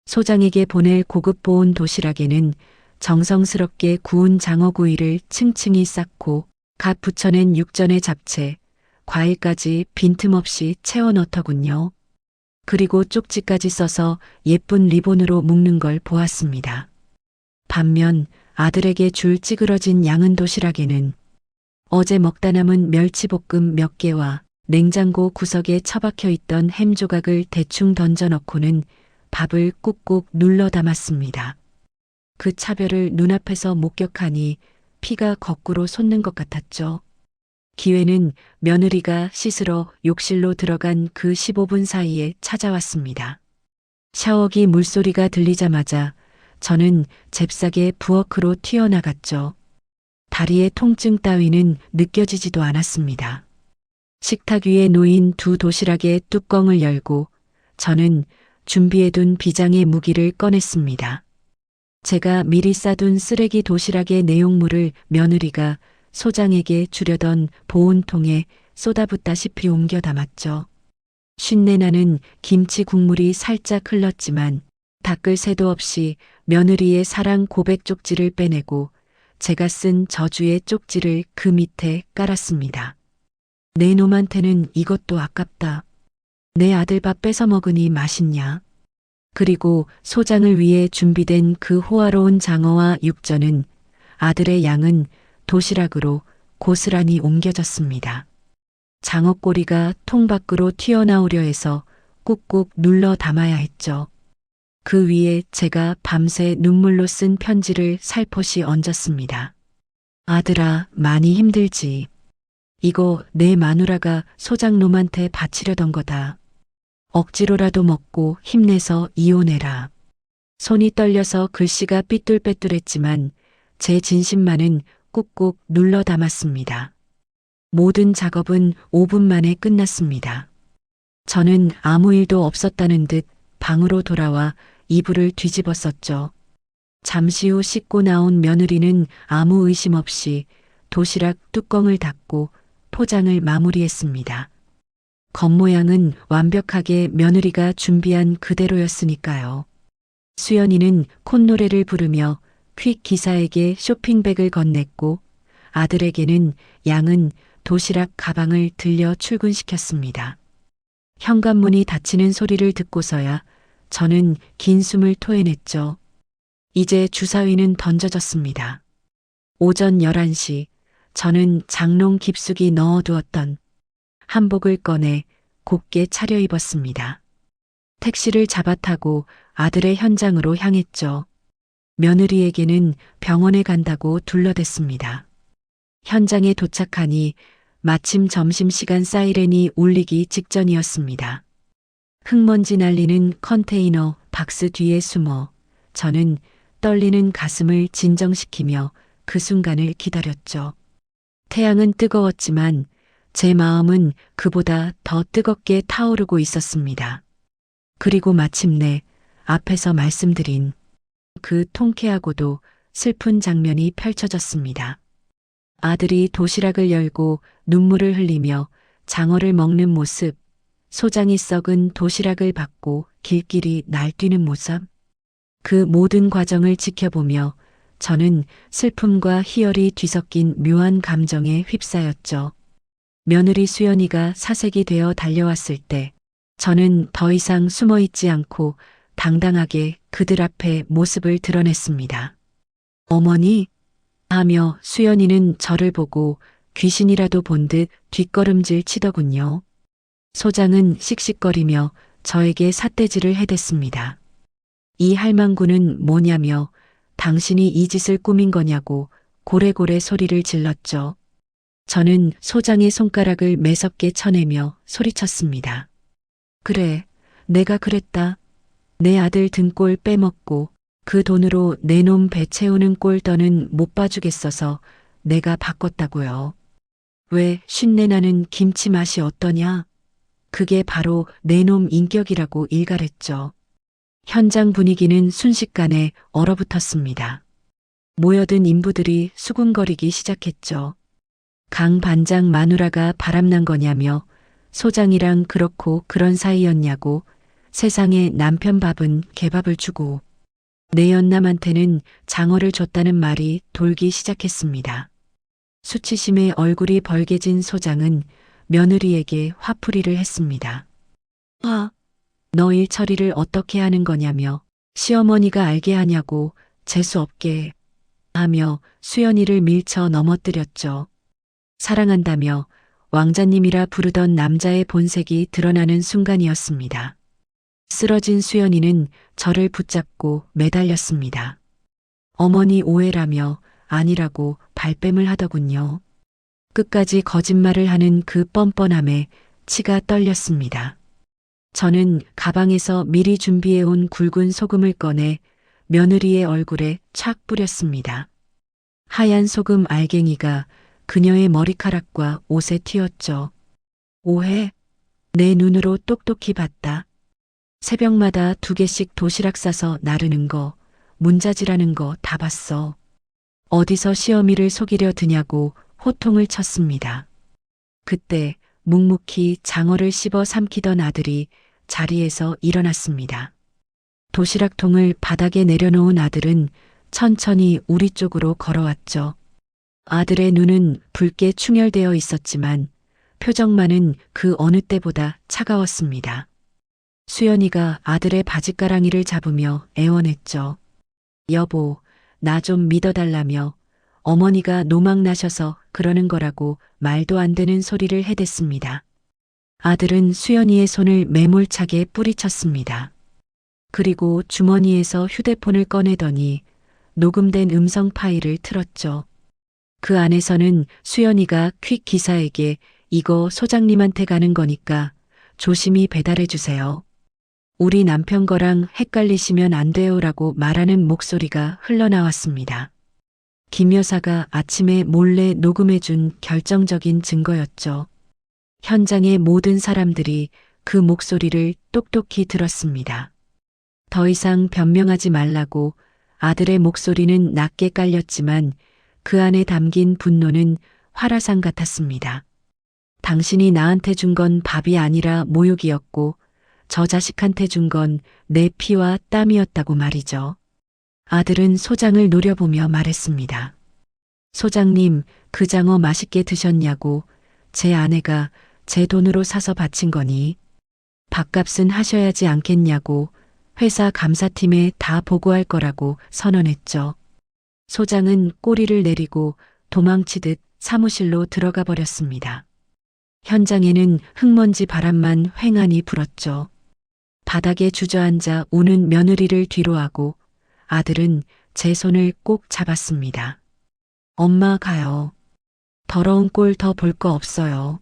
Speaker 1: 소장에게 보낼 고급 보온 도시락에는 정성스럽게 구운 장어구이를 층층이 쌓고 갓 부쳐낸 육전의 잡채, 과일까지 빈틈없이 채워 넣더군요. 그리고 쪽지까지 써서 예쁜 리본으로 묶는 걸 보았습니다. 반면 아들에게 줄 찌그러진 양은 도시락에는 어제 먹다 남은 멸치볶음 몇 개와 냉장고 구석에 처박혀 있던 햄 조각을 대충 던져 넣고는 밥을 꾹꾹 눌러 담았습니다. 그 차별을 눈앞에서 목격하니 피가 거꾸로 솟는 것 같았죠. 기회는 며느리가 씻으러 욕실로 들어간 그 15분 사이에 찾아왔습니다. 샤워기 물소리가 들리자마자 저는 잽싸게 부엌으로 튀어나갔죠. 다리의 통증 따위는 느껴지지도 않았습니다. 식탁 위에 놓인 두 도시락의 뚜껑을 열고 저는 준비해둔 비장의 무기를 꺼냈습니다. 제가 미리 싸둔 쓰레기 도시락의 내용물을 며느리가 소장에게 주려던 보온통에 쏟아붓다시피 옮겨 담았죠. 쉰내나는 김치 국물이 살짝 흘렀지만 닦을 새도 없이 며느리의 사랑 고백 쪽지를 빼내고 제가 쓴 저주의 쪽지를 그 밑에 깔았습니다. 내 놈한테는 이것도 아깝다. 내 아들 밥 뺏어 먹으니 맛있냐. 그리고 소장을 위해 준비된 그 호화로운 장어와 육전은 아들의 양은 도시락으로 고스란히 옮겨졌습니다. 장어꼬리가 통 밖으로 튀어나오려 해서 꾹꾹 눌러 담아야 했죠. 그 위에 제가 밤새 눈물로 쓴 편지를 살포시 얹었습니다. 아들아, 많이 힘들지. 이거 내 마누라가 소장놈한테 바치려던 거다. 억지로라도 먹고 힘내서 이혼해라. 손이 떨려서 글씨가 삐뚤빼뚤했지만 제 진심만은 꾹꾹 눌러 담았습니다. 모든 작업은 5분 만에 끝났습니다. 저는 아무 일도 없었다는 듯 방으로 돌아와 이불을 뒤집었었죠. 잠시 후 씻고 나온 며느리는 아무 의심 없이 도시락 뚜껑을 닫고 포장을 마무리했습니다. 겉모양은 완벽하게 며느리가 준비한 그대로였으니까요. 수연이는 콧노래를 부르며 퀵 기사에게 쇼핑백을 건넸고 아들에게는 양은 도시락 가방을 들려 출근시켰습니다. 현관문이 닫히는 소리를 듣고서야 저는 긴 숨을 토해냈죠. 이제 주사위는 던져졌습니다. 오전 11시 저는 장롱 깊숙이 넣어두었던 한복을 꺼내 곱게 차려입었습니다. 택시를 잡아타고 아들의 현장으로 향했죠. 며느리에게는 병원에 간다고 둘러댔습니다. 현장에 도착하니 마침 점심시간 사이렌이 울리기 직전이었습니다. 흙먼지 날리는 컨테이너 박스 뒤에 숨어 저는 떨리는 가슴을 진정시키며 그 순간을 기다렸죠. 태양은 뜨거웠지만 제 마음은 그보다 더 뜨겁게 타오르고 있었습니다. 그리고 마침내 앞에서 말씀드린 그 통쾌하고도 슬픈 장면이 펼쳐졌습니다. 아들이 도시락을 열고 눈물을 흘리며 장어를 먹는 모습, 소장이 썩은 도시락을 받고 길길이 날뛰는 모습, 그 모든 과정을 지켜보며 저는 슬픔과 희열이 뒤섞인 묘한 감정에 휩싸였죠. 며느리 수연이가 사색이 되어 달려왔을 때 저는 더 이상 숨어있지 않고 당당하게 그들 앞에 모습을 드러냈습니다. 어머니? 하며 수연이는 저를 보고 귀신이라도 본 듯 뒷걸음질 치더군요. 소장은 씩씩거리며 저에게 삿대질을 해댔습니다. 이 할망구는 뭐냐며 당신이 이 짓을 꾸민 거냐고 고래고래 소리를 질렀죠. 저는 소장의 손가락을 매섭게 쳐내며 소리쳤습니다. 그래, 내가 그랬다. 내 아들 등골 빼먹고 그 돈으로 내 놈 배 채우는 꼴더는 못 봐주겠어서 내가 바꿨다고요. 왜 쉰내나는 김치 맛이 어떠냐? 그게 바로 내 놈 인격이라고 일갈했죠. 현장 분위기는 순식간에 얼어붙었습니다. 모여든 인부들이 수군거리기 시작했죠. 강 반장 마누라가 바람난 거냐며 소장이랑 그렇고 그런 사이였냐고 세상에 남편 밥은 개밥을 주고 내 연남한테는 장어를 줬다는 말이 돌기 시작했습니다. 수치심에 얼굴이 벌개진 소장은 며느리에게 화풀이를 했습니다. 너 일 처리를 어떻게 하는 거냐며 시어머니가 알게 하냐고 재수없게 하며 수연이를 밀쳐 넘어뜨렸죠. 사랑한다며 왕자님이라 부르던 남자의 본색이 드러나는 순간이었습니다. 쓰러진 수연이는 저를 붙잡고 매달렸습니다. 어머니 오해라며 아니라고 발뺌을 하더군요. 끝까지 거짓말을 하는 그 뻔뻔함에 치가 떨렸습니다. 저는 가방에서 미리 준비해온 굵은 소금을 꺼내 며느리의 얼굴에 착 뿌렸습니다. 하얀 소금 알갱이가 그녀의 머리카락과 옷에 튀었죠. 오해? 내 눈으로 똑똑히 봤다. 새벽마다 2개씩 도시락 싸서 나르는 거, 문자질하는 거 다 봤어. 어디서 시어미를 속이려 드냐고 호통을 쳤습니다. 그때 묵묵히 장어를 씹어 삼키던 아들이 자리에서 일어났습니다. 도시락통을 바닥에 내려놓은 아들은 천천히 우리 쪽으로 걸어왔죠. 아들의 눈은 붉게 충혈되어 있었지만 표정만은 그 어느 때보다 차가웠습니다. 수연이가 아들의 바짓가랑이를 잡으며 애원했죠. 여보, 나 좀 믿어달라며 어머니가 노망나셔서 그러는 거라고 말도 안 되는 소리를 해댔습니다. 아들은 수연이의 손을 매몰차게 뿌리쳤습니다. 그리고 주머니에서 휴대폰을 꺼내더니 녹음된 음성 파일을 틀었죠. 그 안에서는 수연이가 퀵 기사에게 이거 소장님한테 가는 거니까 조심히 배달해 주세요. 우리 남편 거랑 헷갈리시면 안 돼요라고 말하는 목소리가 흘러나왔습니다. 김 여사가 아침에 몰래 녹음해준 결정적인 증거였죠. 현장의 모든 사람들이 그 목소리를 똑똑히 들었습니다. 더 이상 변명하지 말라고 아들의 목소리는 낮게 깔렸지만 그 안에 담긴 분노는 활화산 같았습니다. 당신이 나한테 준 건 밥이 아니라 모욕이었고 저 자식한테 준 건 내 피와 땀이었다고 말이죠. 아들은 소장을 노려보며 말했습니다. 소장님, 그 장어 맛있게 드셨냐고. 제 아내가 제 돈으로 사서 바친 거니 밥값은 하셔야지 않겠냐고 회사 감사팀에 다 보고할 거라고 선언했죠. 소장은 꼬리를 내리고 도망치듯 사무실로 들어가 버렸습니다. 현장에는 흙먼지 바람만 휑하니 불었죠. 바닥에 주저앉아 우는 며느리를 뒤로하고 아들은 제 손을 꼭 잡았습니다. 엄마 가요. 더러운 꼴 더 볼 거 없어요.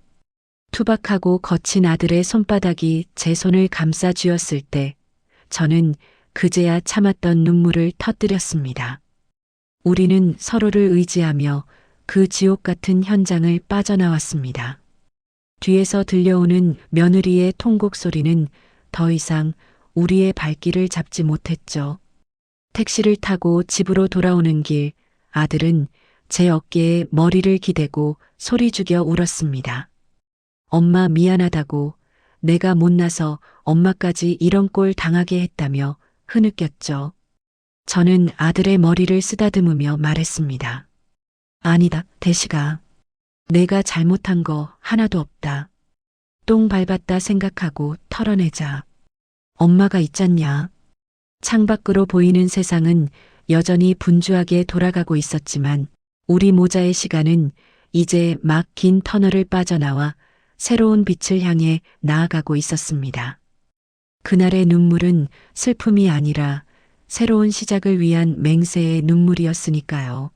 Speaker 1: 투박하고 거친 아들의 손바닥이 제 손을 감싸 쥐었을 때 저는 그제야 참았던 눈물을 터뜨렸습니다. 우리는 서로를 의지하며 그 지옥 같은 현장을 빠져나왔습니다. 뒤에서 들려오는 며느리의 통곡 소리는 더 이상 우리의 발길을 잡지 못했죠. 택시를 타고 집으로 돌아오는 길, 아들은 제 어깨에 머리를 기대고 소리 죽여 울었습니다. 엄마 미안하다고, 내가 못나서 엄마까지 이런 꼴 당하게 했다며 흐느꼈죠. 저는 아들의 머리를 쓰다듬으며 말했습니다. 아니다, 대식아. 내가 잘못한 거 하나도 없다. 똥 밟았다 생각하고 털어내자. 엄마가 있잖냐. 창밖으로 보이는 세상은 여전히 분주하게 돌아가고 있었지만 우리 모자의 시간은 이제 막 긴 터널을 빠져나와 새로운 빛을 향해 나아가고 있었습니다. 그날의 눈물은 슬픔이 아니라 새로운 시작을 위한 맹세의 눈물이었으니까요.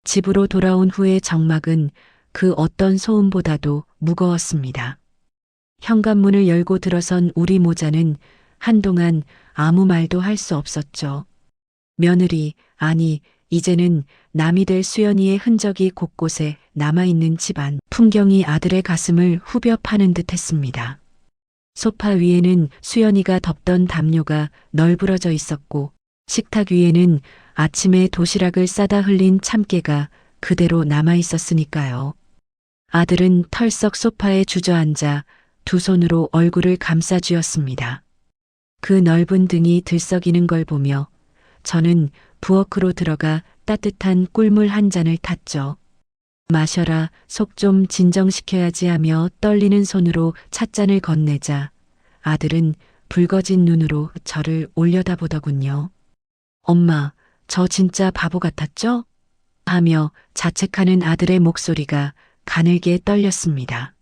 Speaker 1: 집으로 돌아온 후의 정막은 그 어떤 소음보다도 무거웠습니다. 현관문을 열고 들어선 우리 모자는 한동안 아무 말도 할 수 없었죠. 며느리, 아니, 이제는 남이 될 수연이의 흔적이 곳곳에 남아있는 집안, 풍경이 아들의 가슴을 후벼 파는 듯 했습니다. 소파 위에는 수연이가 덮던 담요가 널브러져 있었고, 식탁 위에는 아침에 도시락을 싸다 흘린 참깨가 그대로 남아있었으니까요. 아들은 털썩 소파에 주저앉아 두 손으로 얼굴을 감싸 쥐었습니다. 그 넓은 등이 들썩이는 걸 보며 저는 부엌으로 들어가 따뜻한 꿀물 한 잔을 탔죠. 마셔라, 속 좀 진정시켜야지 하며 떨리는 손으로 찻잔을 건네자 아들은 붉어진 눈으로 저를 올려다보더군요. 엄마, 저 진짜 바보 같았죠? 하며 자책하는 아들의 목소리가 가늘게 떨렸습니다.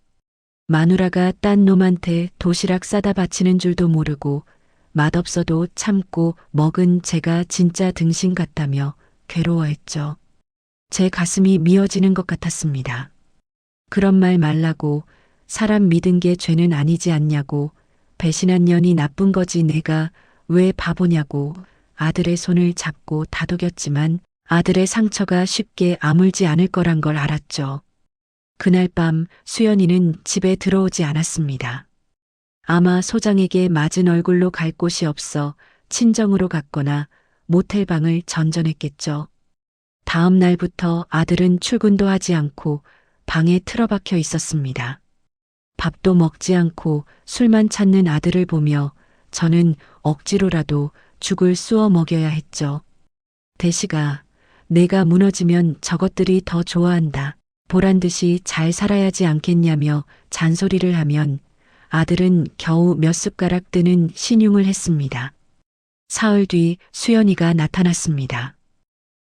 Speaker 1: 마누라가 딴 놈한테 도시락 싸다 바치는 줄도 모르고 맛없어도 참고 먹은 제가 진짜 등신 같다며 괴로워했죠. 제 가슴이 미어지는 것 같았습니다. 그런 말 말라고, 사람 믿은 게 죄는 아니지 않냐고, 배신한 년이 나쁜 거지 내가 왜 바보냐고 아들의 손을 잡고 다독였지만 아들의 상처가 쉽게 아물지 않을 거란 걸 알았죠. 그날 밤 수연이는 집에 들어오지 않았습니다. 아마 소장에게 맞은 얼굴로 갈 곳이 없어 친정으로 갔거나 모텔방을 전전했겠죠. 다음 날부터 아들은 출근도 하지 않고 방에 틀어박혀 있었습니다. 밥도 먹지 않고 술만 찾는 아들을 보며 저는 억지로라도 죽을 쑤어 먹여야 했죠. 대시가 내가 무너지면 저것들이 더 좋아한다. 보란 듯이 잘 살아야지 않겠냐며 잔소리를 하면 아들은 겨우 몇 숟가락 뜨는 신용을 했습니다. 사흘 뒤 수연이가 나타났습니다.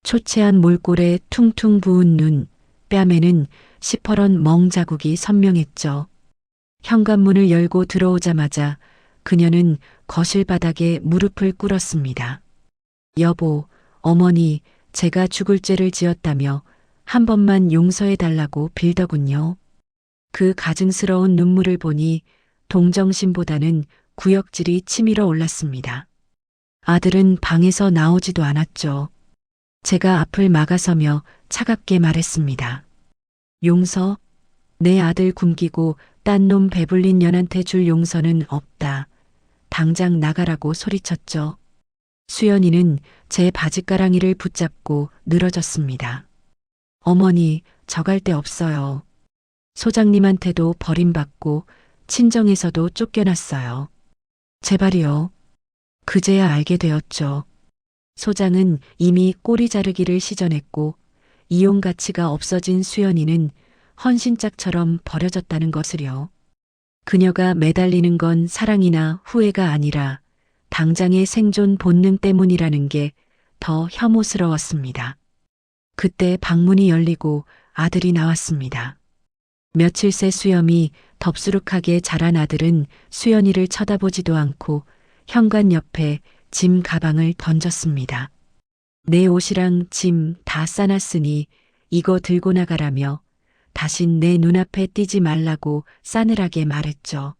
Speaker 1: 초췌한 몰골에 퉁퉁 부은 눈, 뺨에는 시퍼런 멍 자국이 선명했죠. 현관문을 열고 들어오자마자 그녀는 거실 바닥에 무릎을 꿇었습니다. 여보, 어머니, 제가 죽을 죄를 지었다며 한 번만 용서해 달라고 빌더군요. 그 가증스러운 눈물을 보니 동정심보다는 구역질이 치밀어 올랐습니다. 아들은 방에서 나오지도 않았죠. 제가 앞을 막아서며 차갑게 말했습니다. 용서? 내 아들 굶기고 딴 놈 배불린 년한테 줄 용서는 없다. 당장 나가라고 소리쳤죠. 수연이는 제 바지가랑이를 붙잡고 늘어졌습니다. 어머니, 저 갈 데 없어요. 소장님한테도 버림받고 친정에서도 쫓겨났어요. 제발이요. 그제야 알게 되었죠. 소장은 이미 꼬리 자르기를 시전했고 이용 가치가 없어진 수연이는 헌신짝처럼 버려졌다는 것을요. 그녀가 매달리는 건 사랑이나 후회가 아니라 당장의 생존 본능 때문이라는 게 더 혐오스러웠습니다. 그때 방문이 열리고 아들이 나왔습니다. 며칠 새 수염이 덥수룩하게 자란 아들은 수연이를 쳐다보지도 않고 현관 옆에 짐 가방을 던졌습니다. 내 옷이랑 짐 다 싸놨으니 이거 들고 나가라며 다신 내 눈앞에 띄지 말라고 싸늘하게 말했죠.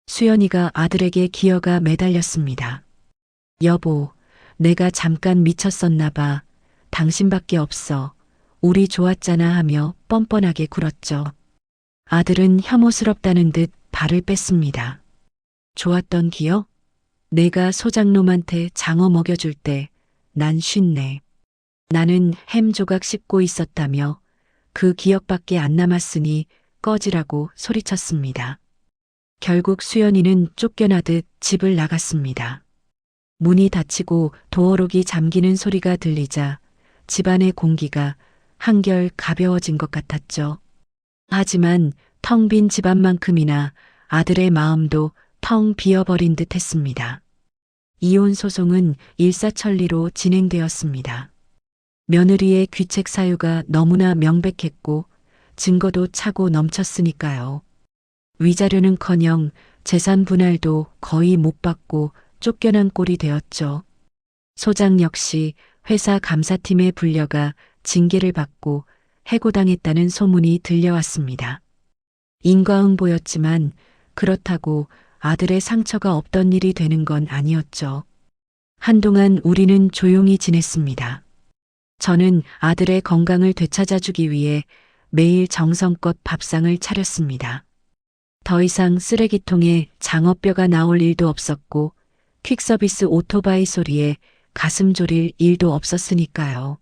Speaker 1: 수연이가 아들에게 기어가 매달렸습니다. 여보, 내가 잠깐 미쳤었나 봐. 당신밖에 없어. 우리 좋았잖아 하며 뻔뻔하게 굴었죠. 아들은 혐오스럽다는 듯 발을 뺐습니다. 좋았던 기억? 내가 소장놈한테 장어 먹여줄 때 난 쉰네. 나는 햄 조각 씹고 있었다며 그 기억밖에 안 남았으니 꺼지라고 소리쳤습니다. 결국 수연이는 쫓겨나듯 집을 나갔습니다. 문이 닫히고 도어록이 잠기는 소리가 들리자 집안의 공기가 한결 가벼워진 것 같았죠. 하지만 텅 빈 집안만큼이나 아들의 마음도 텅 비어버린 듯 했습니다. 이혼 소송은 일사천리로 진행되었습니다. 며느리의 귀책 사유가 너무나 명백했고 증거도 차고 넘쳤으니까요. 위자료는커녕 재산 분할도 거의 못 받고 쫓겨난 꼴이 되었죠. 소장 역시 회사 감사팀에 불려가 징계를 받고 해고당했다는 소문이 들려왔습니다. 인과응보였지만 그렇다고 아들의 상처가 없던 일이 되는 건 아니었죠. 한동안 우리는 조용히 지냈습니다. 저는 아들의 건강을 되찾아주기 위해 매일 정성껏 밥상을 차렸습니다. 더 이상 쓰레기통에 장어뼈가 나올 일도 없었고 퀵서비스 오토바이 소리에 가슴 졸일 일도 없었으니까요.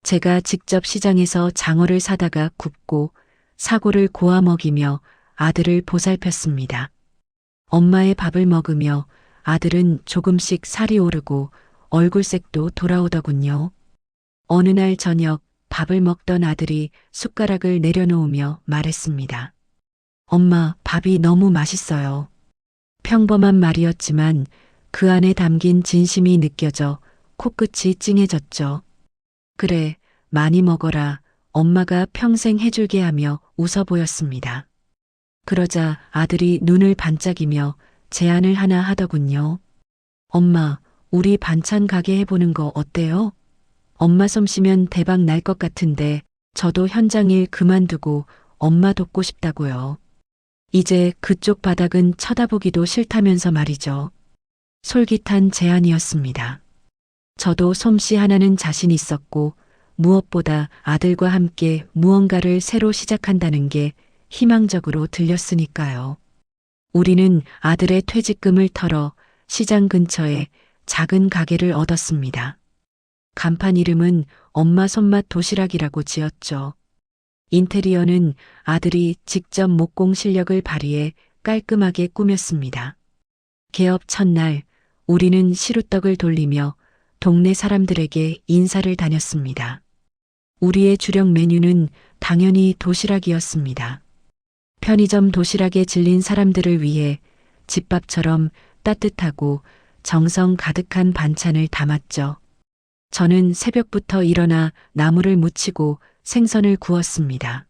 Speaker 1: 제가 직접 시장에서 장어를 사다가 굽고 사골을 고아 먹이며 아들을 보살폈습니다. 엄마의 밥을 먹으며 아들은 조금씩 살이 오르고 얼굴색도 돌아오더군요. 어느 날 저녁 밥을 먹던 아들이 숟가락을 내려놓으며 말했습니다. 엄마, 밥이 너무 맛있어요. 평범한 말이었지만 그 안에 담긴 진심이 느껴져 코끝이 찡해졌죠. 그래, 많이 먹어라. 엄마가 평생 해줄게 하며 웃어 보였습니다. 그러자 아들이 눈을 반짝이며 제안을 하나 하더군요. 엄마, 우리 반찬 가게 해보는 거 어때요? 엄마 솜씨면 대박 날 것 같은데 저도 현장 일 그만두고 엄마 돕고 싶다고요. 이제 그쪽 바닥은 쳐다보기도 싫다면서 말이죠. 솔깃한 제안이었습니다. 저도 솜씨 하나는 자신 있었고 무엇보다 아들과 함께 무언가를 새로 시작한다는 게 희망적으로 들렸으니까요. 우리는 아들의 퇴직금을 털어 시장 근처에 작은 가게를 얻었습니다. 간판 이름은 엄마 손맛 도시락이라고 지었죠. 인테리어는 아들이 직접 목공 실력을 발휘해 깔끔하게 꾸몄습니다. 개업 첫날 우리는 시루떡을 돌리며 동네 사람들에게 인사를 다녔습니다. 우리의 주력 메뉴는 당연히 도시락이었습니다. 편의점 도시락에 질린 사람들을 위해 집밥처럼 따뜻하고 정성 가득한 반찬을 담았죠. 저는 새벽부터 일어나 나물을 무치고 생선을 구웠습니다.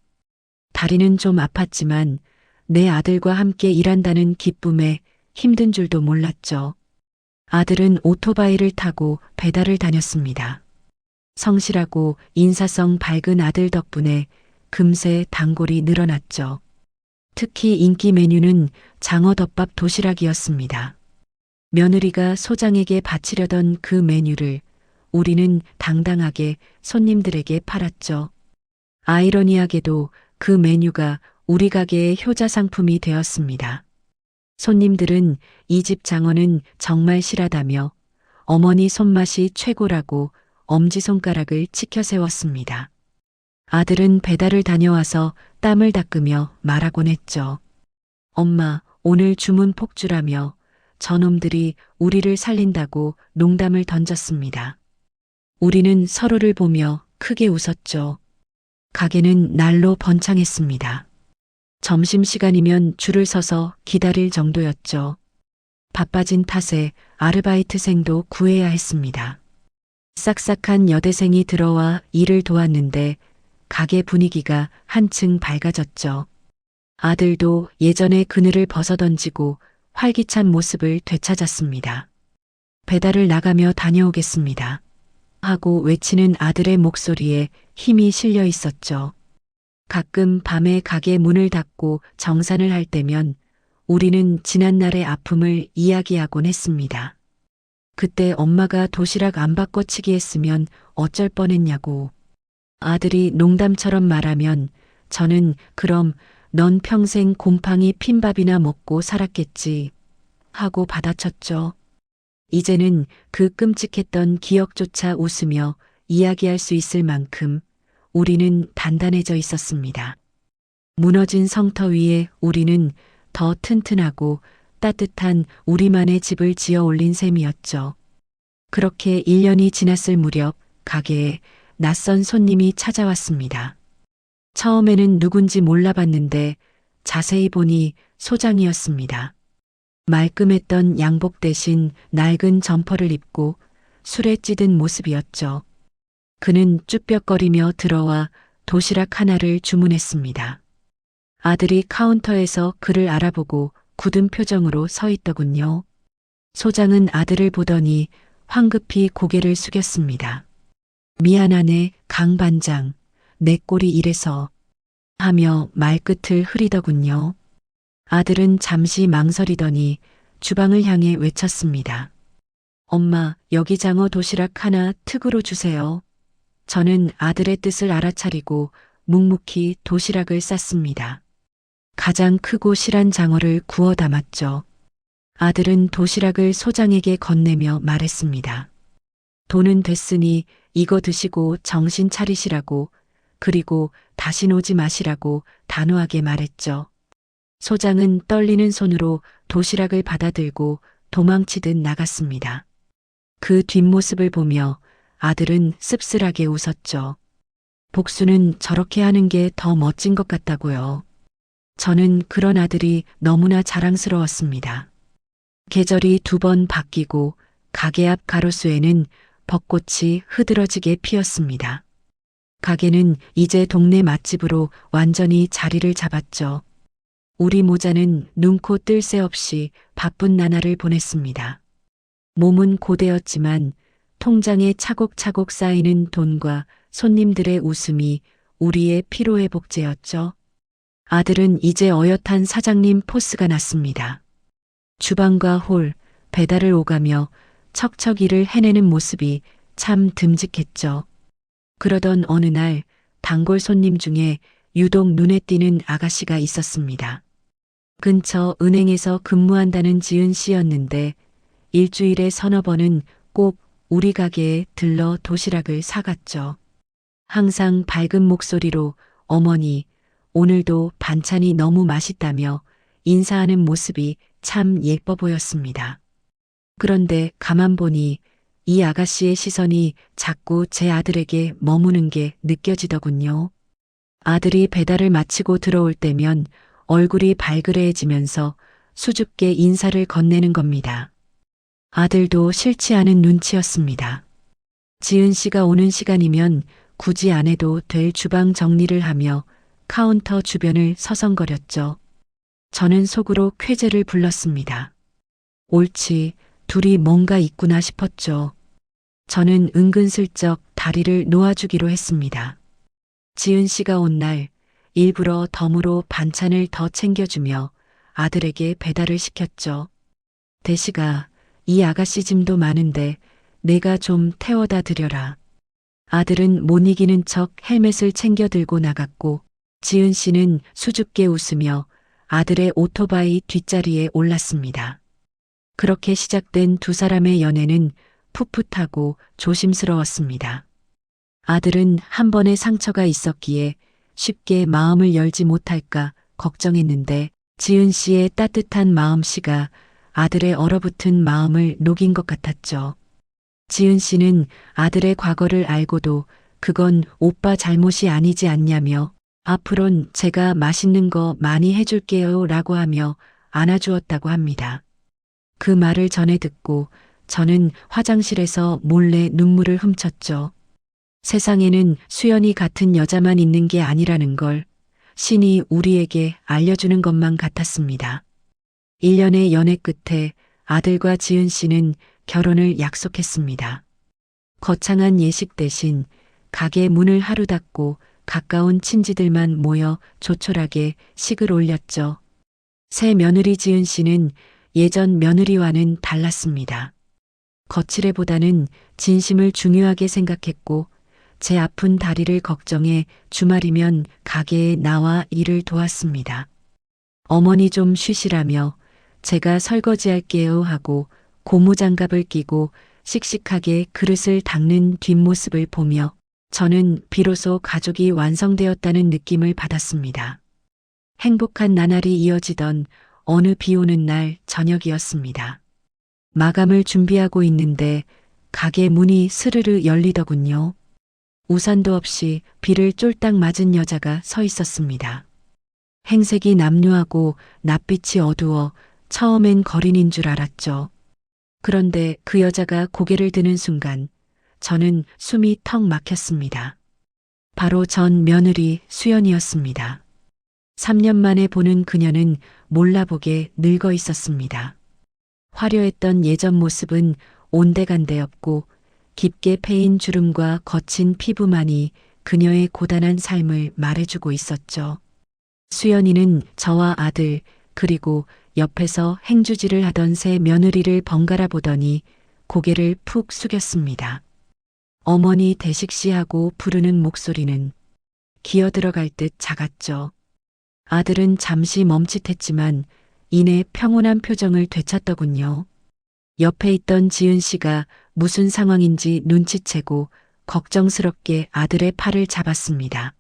Speaker 1: 다리는 좀 아팠지만 내 아들과 함께 일한다는 기쁨에 힘든 줄도 몰랐죠. 아들은 오토바이를 타고 배달을 다녔습니다. 성실하고 인사성 밝은 아들 덕분에 금세 단골이 늘어났죠. 특히 인기 메뉴는 장어덮밥 도시락이었습니다. 며느리가 소장에게 바치려던 그 메뉴를 우리는 당당하게 손님들에게 팔았죠. 아이러니하게도 그 메뉴가 우리 가게의 효자 상품이 되었습니다. 손님들은 이 집 장어는 정말 실하다며 어머니 손맛이 최고라고 엄지손가락을 치켜 세웠습니다. 아들은 배달을 다녀와서 땀을 닦으며 말하곤 했죠. 엄마, 오늘 주문 폭주라며 저놈들이 우리를 살린다고 농담을 던졌습니다. 우리는 서로를 보며 크게 웃었죠. 가게는 날로 번창했습니다. 점심시간이면 줄을 서서 기다릴 정도였죠. 바빠진 탓에 아르바이트생도 구해야 했습니다. 싹싹한 여대생이 들어와 일을 도왔는데 가게 분위기가 한층 밝아졌죠. 아들도 예전의 그늘을 벗어던지고 활기찬 모습을 되찾았습니다. 배달을 나가며 다녀오겠습니다. 하고 외치는 아들의 목소리에 힘이 실려 있었죠. 가끔 밤에 가게 문을 닫고 정산을 할 때면 우리는 지난날의 아픔을 이야기하곤 했습니다. 그때 엄마가 도시락 안 바꿔치기 했으면 어쩔 뻔했냐고. 아들이 농담처럼 말하면 저는 그럼 넌 평생 곰팡이 핀밥이나 먹고 살았겠지 하고 받아쳤죠. 이제는 그 끔찍했던 기억조차 웃으며 이야기할 수 있을 만큼 우리는 단단해져 있었습니다. 무너진 성터 위에 우리는 더 튼튼하고 따뜻한 우리만의 집을 지어 올린 셈이었죠. 그렇게 1년이 지났을 무렵 가게에 낯선 손님이 찾아왔습니다. 처음에는 누군지 몰라봤는데 자세히 보니 소장이었습니다. 말끔했던 양복 대신 낡은 점퍼를 입고 술에 찌든 모습이었죠. 그는 쭈뼛거리며 들어와 도시락 하나를 주문했습니다. 아들이 카운터에서 그를 알아보고 굳은 표정으로 서 있더군요. 소장은 아들을 보더니 황급히 고개를 숙였습니다. 미안하네, 강 반장. 내 꼴이 이래서 하며 말끝을 흐리더군요. 아들은 잠시 망설이더니 주방을 향해 외쳤습니다. 엄마, 여기 장어 도시락 하나 특으로 주세요. 저는 아들의 뜻을 알아차리고 묵묵히 도시락을 쌌습니다. 가장 크고 실한 장어를 구워 담았죠. 아들은 도시락을 소장에게 건네며 말했습니다. 돈은 됐으니 이거 드시고 정신 차리시라고, 그리고 다신 오지 마시라고 단호하게 말했죠. 소장은 떨리는 손으로 도시락을 받아들고 도망치듯 나갔습니다. 그 뒷모습을 보며 아들은 씁쓸하게 웃었죠. 복수는 저렇게 하는 게 더 멋진 것 같다고요. 저는 그런 아들이 너무나 자랑스러웠습니다. 계절이 2번 바뀌고 가게 앞 가로수에는 벚꽃이 흐드러지게 피었습니다. 가게는 이제 동네 맛집으로 완전히 자리를 잡았죠. 우리 모자는 눈코 뜰 새 없이 바쁜 나날을 보냈습니다. 몸은 고되었지만 통장에 차곡차곡 쌓이는 돈과 손님들의 웃음이 우리의 피로회복제였죠. 아들은 이제 어엿한 사장님 포스가 났습니다. 주방과 홀, 배달을 오가며 척척 일을 해내는 모습이 참 듬직했죠. 그러던 어느 날 단골 손님 중에 유독 눈에 띄는 아가씨가 있었습니다. 근처 은행에서 근무한다는 지은 씨였는데 일주일에 서너 번은 꼭 우리 가게에 들러 도시락을 사갔죠. 항상 밝은 목소리로 어머니, 오늘도 반찬이 너무 맛있다며 인사하는 모습이 참 예뻐 보였습니다. 그런데 가만 보니 이 아가씨의 시선이 자꾸 제 아들에게 머무는 게 느껴지더군요. 아들이 배달을 마치고 들어올 때면 얼굴이 발그레해지면서 수줍게 인사를 건네는 겁니다. 아들도 싫지 않은 눈치였습니다. 지은 씨가 오는 시간이면 굳이 안 해도 될 주방 정리를 하며 카운터 주변을 서성거렸죠. 저는 속으로 쾌재를 불렀습니다. 옳지, 둘이 뭔가 있구나 싶었죠. 저는 은근슬쩍 다리를 놓아주기로 했습니다. 지은 씨가 온 날 일부러 덤으로 반찬을 더 챙겨주며 아들에게 배달을 시켰죠. 대시가 이 아가씨 짐도 많은데 내가 좀 태워다 드려라. 아들은 못 이기는 척 헬멧을 챙겨 들고 나갔고 지은 씨는 수줍게 웃으며 아들의 오토바이 뒷자리에 올랐습니다. 그렇게 시작된 두 사람의 연애는 풋풋하고 조심스러웠습니다. 아들은 한 번의 상처가 있었기에 쉽게 마음을 열지 못할까 걱정했는데 지은 씨의 따뜻한 마음씨가 아들의 얼어붙은 마음을 녹인 것 같았죠. 지은 씨는 아들의 과거를 알고도 그건 오빠 잘못이 아니지 않냐며 앞으론 제가 맛있는 거 많이 해줄게요 라고 하며 안아주었다고 합니다. 그 말을 전해 듣고 저는 화장실에서 몰래 눈물을 훔쳤죠. 세상에는 수연이 같은 여자만 있는 게 아니라는 걸 신이 우리에게 알려주는 것만 같았습니다. 1년의 연애 끝에 아들과 지은 씨는 결혼을 약속했습니다. 거창한 예식 대신 가게 문을 하루 닫고 가까운 친지들만 모여 조촐하게 식을 올렸죠. 새 며느리 지은 씨는 예전 며느리와는 달랐습니다. 거칠애보다는 진심을 중요하게 생각했고 제 아픈 다리를 걱정해 주말이면 가게에 나와 일을 도왔습니다. 어머니 좀 쉬시라며 제가 설거지할게요 하고 고무장갑을 끼고 씩씩하게 그릇을 닦는 뒷모습을 보며 저는 비로소 가족이 완성되었다는 느낌을 받았습니다. 행복한 나날이 이어지던 어느 비 오는 날 저녁이었습니다. 마감을 준비하고 있는데 가게 문이 스르르 열리더군요. 우산도 없이 비를 쫄딱 맞은 여자가 서 있었습니다. 행색이 남루하고 낯빛이 어두워 처음엔 거린인 줄 알았죠. 그런데 그 여자가 고개를 드는 순간 저는 숨이 턱 막혔습니다. 바로 전 며느리 수연이었습니다. 3년 만에 보는 그녀는 몰라보게 늙어 있었습니다. 화려했던 예전 모습은 온데간데 없고 깊게 패인 주름과 거친 피부만이 그녀의 고단한 삶을 말해주고 있었죠. 수연이는 저와 아들 그리고 옆에서 행주질을 하던 새 며느리를 번갈아 보더니 고개를 푹 숙였습니다. 어머니 대식씨 하고 부르는 목소리는 기어 들어갈 듯 작았죠. 아들은 잠시 멈칫했지만 이내 평온한 표정을 되찾더군요. 옆에 있던 지은 씨가 무슨 상황인지 눈치채고 걱정스럽게 아들의 팔을 잡았습니다.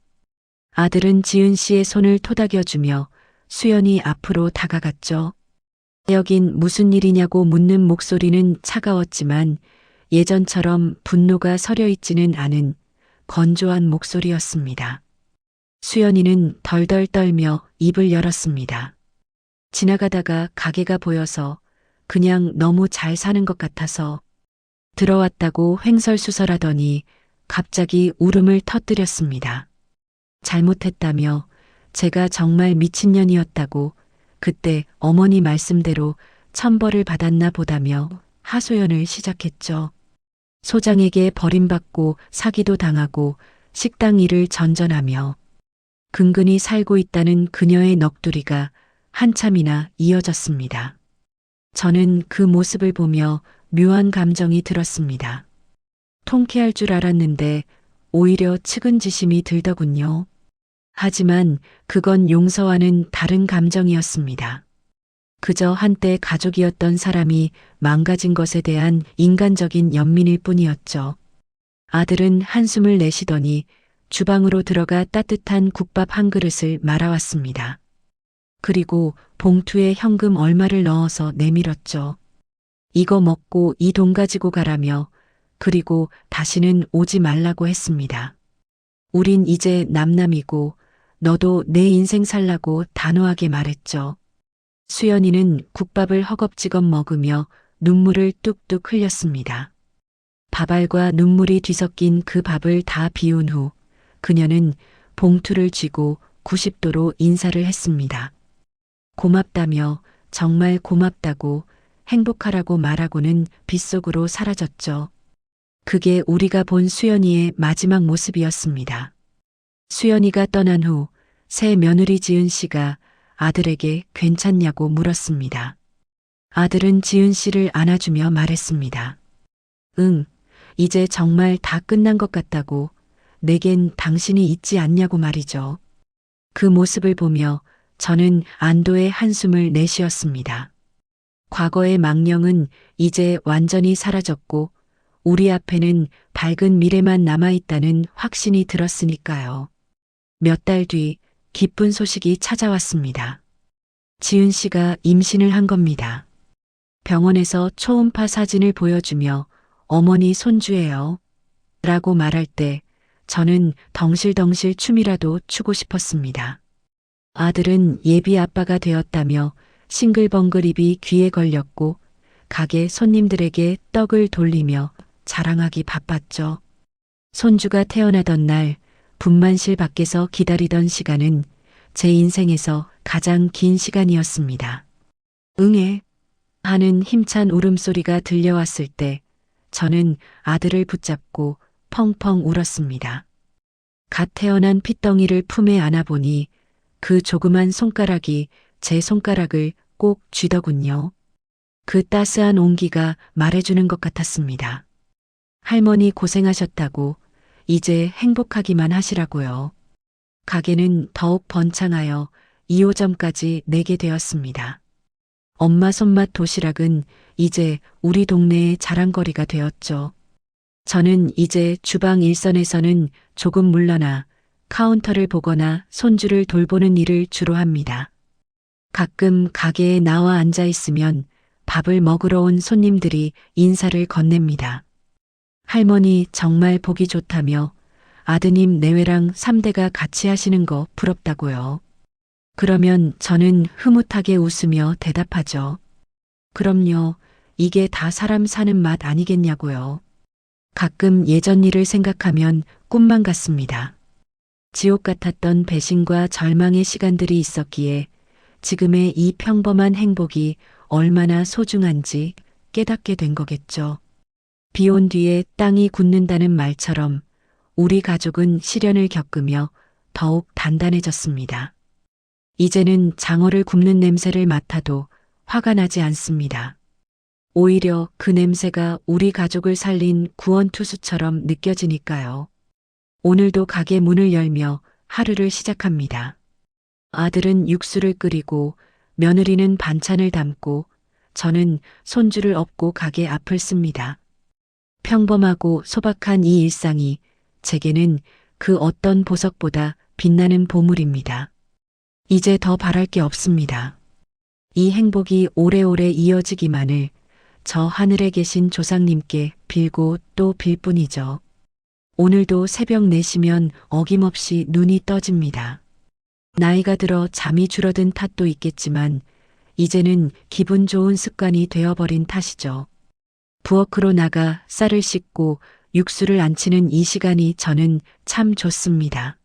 Speaker 1: 아들은 지은 씨의 손을 토닥여주며 수연이 앞으로 다가갔죠. 여긴 무슨 일이냐고 묻는 목소리는 차가웠지만 예전처럼 분노가 서려 있지는 않은 건조한 목소리였습니다. 수연이는 덜덜 떨며 입을 열었습니다. 지나가다가 가게가 보여서 그냥 너무 잘 사는 것 같아서 들어왔다고 횡설수설하더니 갑자기 울음을 터뜨렸습니다. 잘못했다며 제가 정말 미친년이었다고 그때 어머니 말씀대로 천벌을 받았나 보다며 하소연을 시작했죠. 소장에게 버림받고 사기도 당하고 식당 일을 전전하며 근근히 살고 있다는 그녀의 넋두리가 한참이나 이어졌습니다. 저는 그 모습을 보며 묘한 감정이 들었습니다. 통쾌할 줄 알았는데 오히려 측은지심이 들더군요. 하지만 그건 용서와는 다른 감정이었습니다. 그저 한때 가족이었던 사람이 망가진 것에 대한 인간적인 연민일 뿐이었죠. 아들은 한숨을 내쉬더니 주방으로 들어가 따뜻한 국밥 한 그릇을 말아왔습니다. 그리고 봉투에 현금 얼마를 넣어서 내밀었죠. 이거 먹고 이 돈 가지고 가라며 그리고 다시는 오지 말라고 했습니다. 우린 이제 남남이고 너도 내 인생 살라고 단호하게 말했죠. 수연이는 국밥을 허겁지겁 먹으며 눈물을 뚝뚝 흘렸습니다. 밥알과 눈물이 뒤섞인 그 밥을 다 비운 후 그녀는 봉투를 쥐고 90도로 인사를 했습니다. 고맙다며 정말 고맙다고 행복하라고 말하고는 빗속으로 사라졌죠. 그게 우리가 본 수연이의 마지막 모습이었습니다. 수연이가 떠난 후 새 며느리 지은 씨가 아들에게 괜찮냐고 물었습니다. 아들은 지은 씨를 안아주며 말했습니다. 응, 이제 정말 다 끝난 것 같다고 내겐 당신이 있지 않냐고 말이죠. 그 모습을 보며 저는 안도의 한숨을 내쉬었습니다. 과거의 망령은 이제 완전히 사라졌고 우리 앞에는 밝은 미래만 남아있다는 확신이 들었으니까요. 몇 달 뒤 기쁜 소식이 찾아왔습니다. 지은 씨가 임신을 한 겁니다. 병원에서 초음파 사진을 보여주며 어머니 손주예요. 라고 말할 때 저는 덩실덩실 춤이라도 추고 싶었습니다. 아들은 예비 아빠가 되었다며 싱글벙글 입이 귀에 걸렸고 가게 손님들에게 떡을 돌리며 자랑하기 바빴죠. 손주가 태어나던 날 분만실 밖에서 기다리던 시간은 제 인생에서 가장 긴 시간이었습니다. 응애 하는 힘찬 울음소리가 들려왔을 때 저는 아들을 붙잡고 펑펑 울었습니다. 갓 태어난 핏덩이를 품에 안아보니 그 조그만 손가락이 제 손가락을 꼭 쥐더군요. 그 따스한 온기가 말해주는 것 같았습니다. 할머니 고생하셨다고 이제 행복하기만 하시라고요. 가게는 더욱 번창하여 2호점까지 내게 되었습니다. 엄마 손맛 도시락은 이제 우리 동네의 자랑거리가 되었죠. 저는 이제 주방 일선에서는 조금 물러나 카운터를 보거나 손주를 돌보는 일을 주로 합니다. 가끔 가게에 나와 앉아 있으면 밥을 먹으러 온 손님들이 인사를 건넵니다. 할머니 정말 보기 좋다며 아드님 내외랑 3대가 같이 하시는 거 부럽다고요. 그러면 저는 흐뭇하게 웃으며 대답하죠. 그럼요. 이게 다 사람 사는 맛 아니겠냐고요. 가끔 예전 일을 생각하면 꿈만 같습니다. 지옥 같았던 배신과 절망의 시간들이 있었기에 지금의 이 평범한 행복이 얼마나 소중한지 깨닫게 된 거겠죠. 비 온 뒤에 땅이 굳는다는 말처럼 우리 가족은 시련을 겪으며 더욱 단단해졌습니다. 이제는 장어를 굽는 냄새를 맡아도 화가 나지 않습니다. 오히려 그 냄새가 우리 가족을 살린 구원투수처럼 느껴지니까요. 오늘도 가게 문을 열며 하루를 시작합니다. 아들은 육수를 끓이고 며느리는 반찬을 담고 저는 손주를 업고 가게 앞을 씁니다. 평범하고 소박한 이 일상이 제게는 그 어떤 보석보다 빛나는 보물입니다. 이제 더 바랄 게 없습니다. 이 행복이 오래오래 이어지기만을 저 하늘에 계신 조상님께 빌고 또 빌 뿐이죠. 오늘도 새벽 4시면 어김없이 눈이 떠집니다. 나이가 들어 잠이 줄어든 탓도 있겠지만 이제는 기분 좋은 습관이 되어버린 탓이죠. 부엌으로 나가 쌀을 씻고 육수를 안치는 이 시간이 저는 참 좋습니다.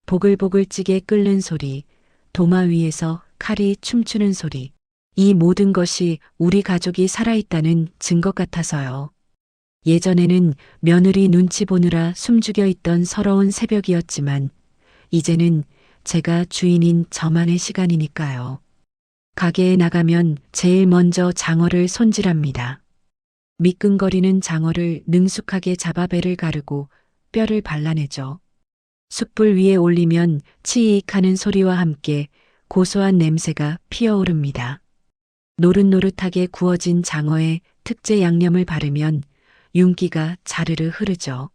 Speaker 1: 보글보글 찌개 끓는 소리, 도마 위에서 칼이 춤추는 소리, 이 모든 것이 우리 가족이 살아있다는 증거 같아서요. 예전에는 며느리 눈치 보느라 숨죽여 있던 서러운 새벽이었지만 이제는 제가 주인인 저만의 시간이니까요. 가게에 나가면 제일 먼저 장어를 손질합니다. 미끈거리는 장어를 능숙하게 잡아 배를 가르고 뼈를 발라내죠. 숯불 위에 올리면 치익하는 소리와 함께 고소한 냄새가 피어오릅니다. 노릇노릇하게 구워진 장어에 특제 양념을 바르면 윤기가 자르르 흐르죠.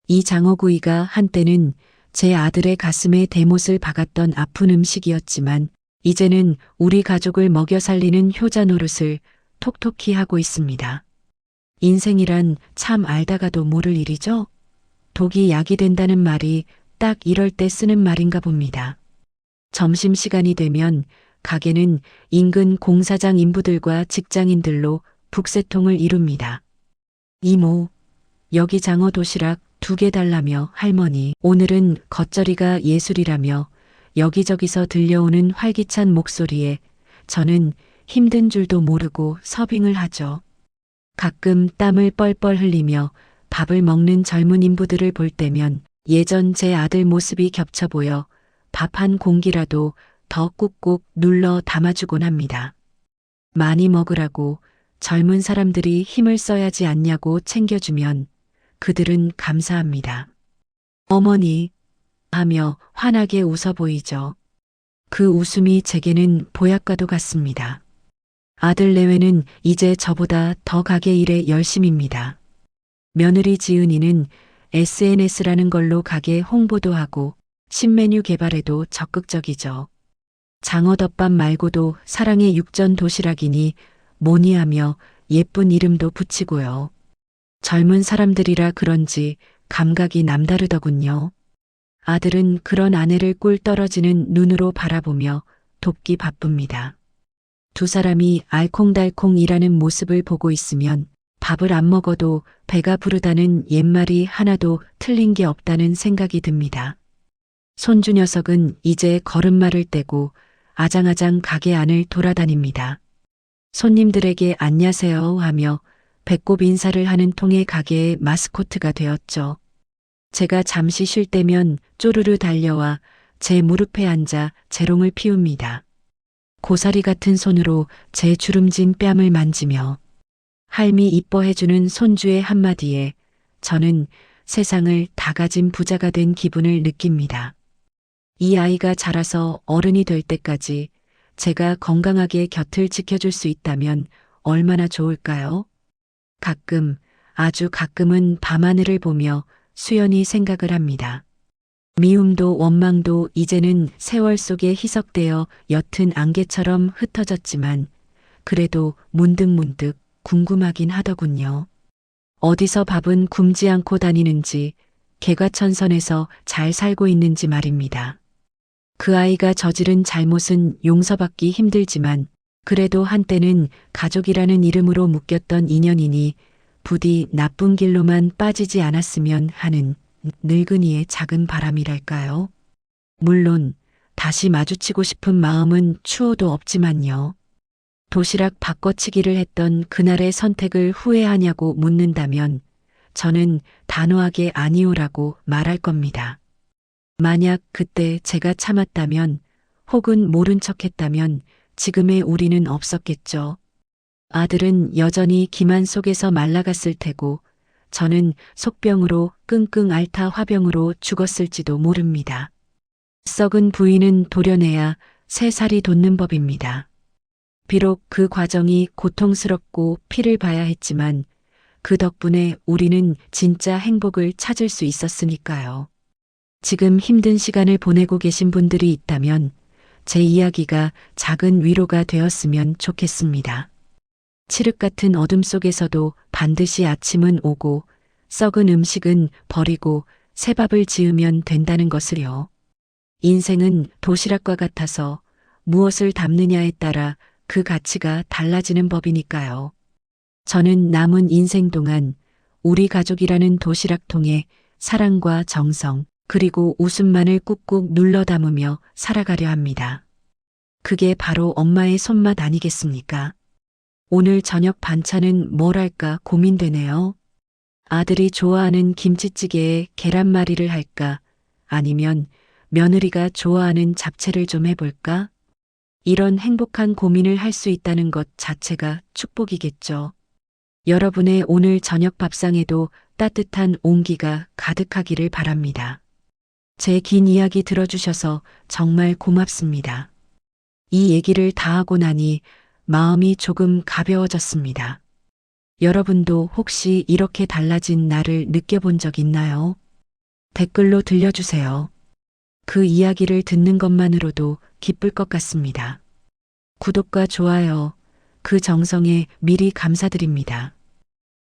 Speaker 1: 이 장어구이가 한때는 제 아들의 가슴에 대못을 박았던 아픈 음식이었지만 이제는 우리 가족을 먹여 살리는 효자 노릇을 톡톡히 하고 있습니다. 인생이란 참 알다가도 모를 일이죠? 독이 약이 된다는 말이 딱 이럴 때 쓰는 말인가 봅니다. 점심시간이 되면 가게는 인근 공사장 인부들과 직장인들로 북새통을 이룹니다. 이모, 여기 장어 도시락 2개 달라며 할머니, 오늘은 겉절이가 예술이라며 여기저기서 들려오는 활기찬 목소리에 저는 힘든 줄도 모르고 서빙을 하죠. 가끔 땀을 뻘뻘 흘리며 밥을 먹는 젊은 인부들을 볼 때면 예전 제 아들 모습이 겹쳐 보여 밥 한 공기라도 더 꾹꾹 눌러 담아주곤 합니다. 많이 먹으라고 젊은 사람들이 힘을 써야지 않냐고 챙겨주면 그들은 감사합니다. 어머니 하며 환하게 웃어 보이죠. 그 웃음이 제게는 보약과도 같습니다. 아들 내외는 이제 저보다 더 가게 일에 열심입니다. 며느리 지은이는 SNS라는 걸로 가게 홍보도 하고 신메뉴 개발에도 적극적이죠. 장어덮밥 말고도 사랑의 육전 도시락이니 뭐니 하며 예쁜 이름도 붙이고요. 젊은 사람들이라 그런지 감각이 남다르더군요. 아들은 그런 아내를 꿀 떨어지는 눈으로 바라보며 돕기 바쁩니다. 두 사람이 알콩달콩 일하는 모습을 보고 있으면 밥을 안 먹어도 배가 부르다는 옛말이 하나도 틀린 게 없다는 생각이 듭니다. 손주 녀석은 이제 걸음마를 떼고 아장아장 가게 안을 돌아다닙니다. 손님들에게 안녕하세요 하며 배꼽 인사를 하는 통의 가게의 마스코트가 되었죠. 제가 잠시 쉴 때면 쪼르르 달려와 제 무릎에 앉아 재롱을 피웁니다. 고사리 같은 손으로 제 주름진 뺨을 만지며 할미 이뻐해주는 손주의 한마디에 저는 세상을 다 가진 부자가 된 기분을 느낍니다. 이 아이가 자라서 어른이 될 때까지 제가 건강하게 곁을 지켜줄 수 있다면 얼마나 좋을까요? 가끔, 아주 가끔은 밤하늘을 보며 수연히 생각을 합니다. 미움도 원망도 이제는 세월 속에 희석되어 옅은 안개처럼 흩어졌지만 그래도 문득문득 궁금하긴 하더군요. 어디서 밥은 굶지 않고 다니는지, 개과천선에서 잘 살고 있는지 말입니다. 그 아이가 저지른 잘못은 용서받기 힘들지만 그래도 한때는 가족이라는 이름으로 묶였던 인연이니 부디 나쁜 길로만 빠지지 않았으면 하는 늙은이의 작은 바람이랄까요. 물론 다시 마주치고 싶은 마음은 추호도 없지만요. 도시락 바꿔치기를 했던 그날의 선택을 후회하냐고 묻는다면 저는 단호하게 아니오라고 말할 겁니다. 만약 그때 제가 참았다면 혹은 모른 척했다면 지금의 우리는 없었겠죠. 아들은 여전히 기만 속에서 말라갔을 테고 저는 속병으로 끙끙 앓다 화병으로 죽었을지도 모릅니다. 썩은 부위는 도려내야 새 살이 돋는 법입니다. 비록 그 과정이 고통스럽고 피를 봐야 했지만 그 덕분에 우리는 진짜 행복을 찾을 수 있었으니까요. 지금 힘든 시간을 보내고 계신 분들이 있다면 제 이야기가 작은 위로가 되었으면 좋겠습니다. 칠흑 같은 어둠 속에서도 반드시 아침은 오고 썩은 음식은 버리고 새 밥을 지으면 된다는 것을요. 인생은 도시락과 같아서 무엇을 담느냐에 따라 그 가치가 달라지는 법이니까요. 저는 남은 인생 동안 우리 가족이라는 도시락통에 사랑과 정성 그리고 웃음만을 꾹꾹 눌러 담으며 살아가려 합니다. 그게 바로 엄마의 손맛 아니겠습니까? 오늘 저녁 반찬은 뭘 할까 고민되네요. 아들이 좋아하는 김치찌개에 계란말이를 할까? 아니면 며느리가 좋아하는 잡채를 좀 해볼까? 이런 행복한 고민을 할 수 있다는 것 자체가 축복이겠죠. 여러분의 오늘 저녁 밥상에도 따뜻한 온기가 가득하기를 바랍니다. 제 긴 이야기 들어주셔서 정말 고맙습니다. 이 얘기를 다 하고 나니 마음이 조금 가벼워졌습니다. 여러분도 혹시 이렇게 달라진 나를 느껴본 적 있나요? 댓글로 들려주세요. 그 이야기를 듣는 것만으로도 기쁠 것 같습니다. 구독과 좋아요, 그 정성에 미리 감사드립니다.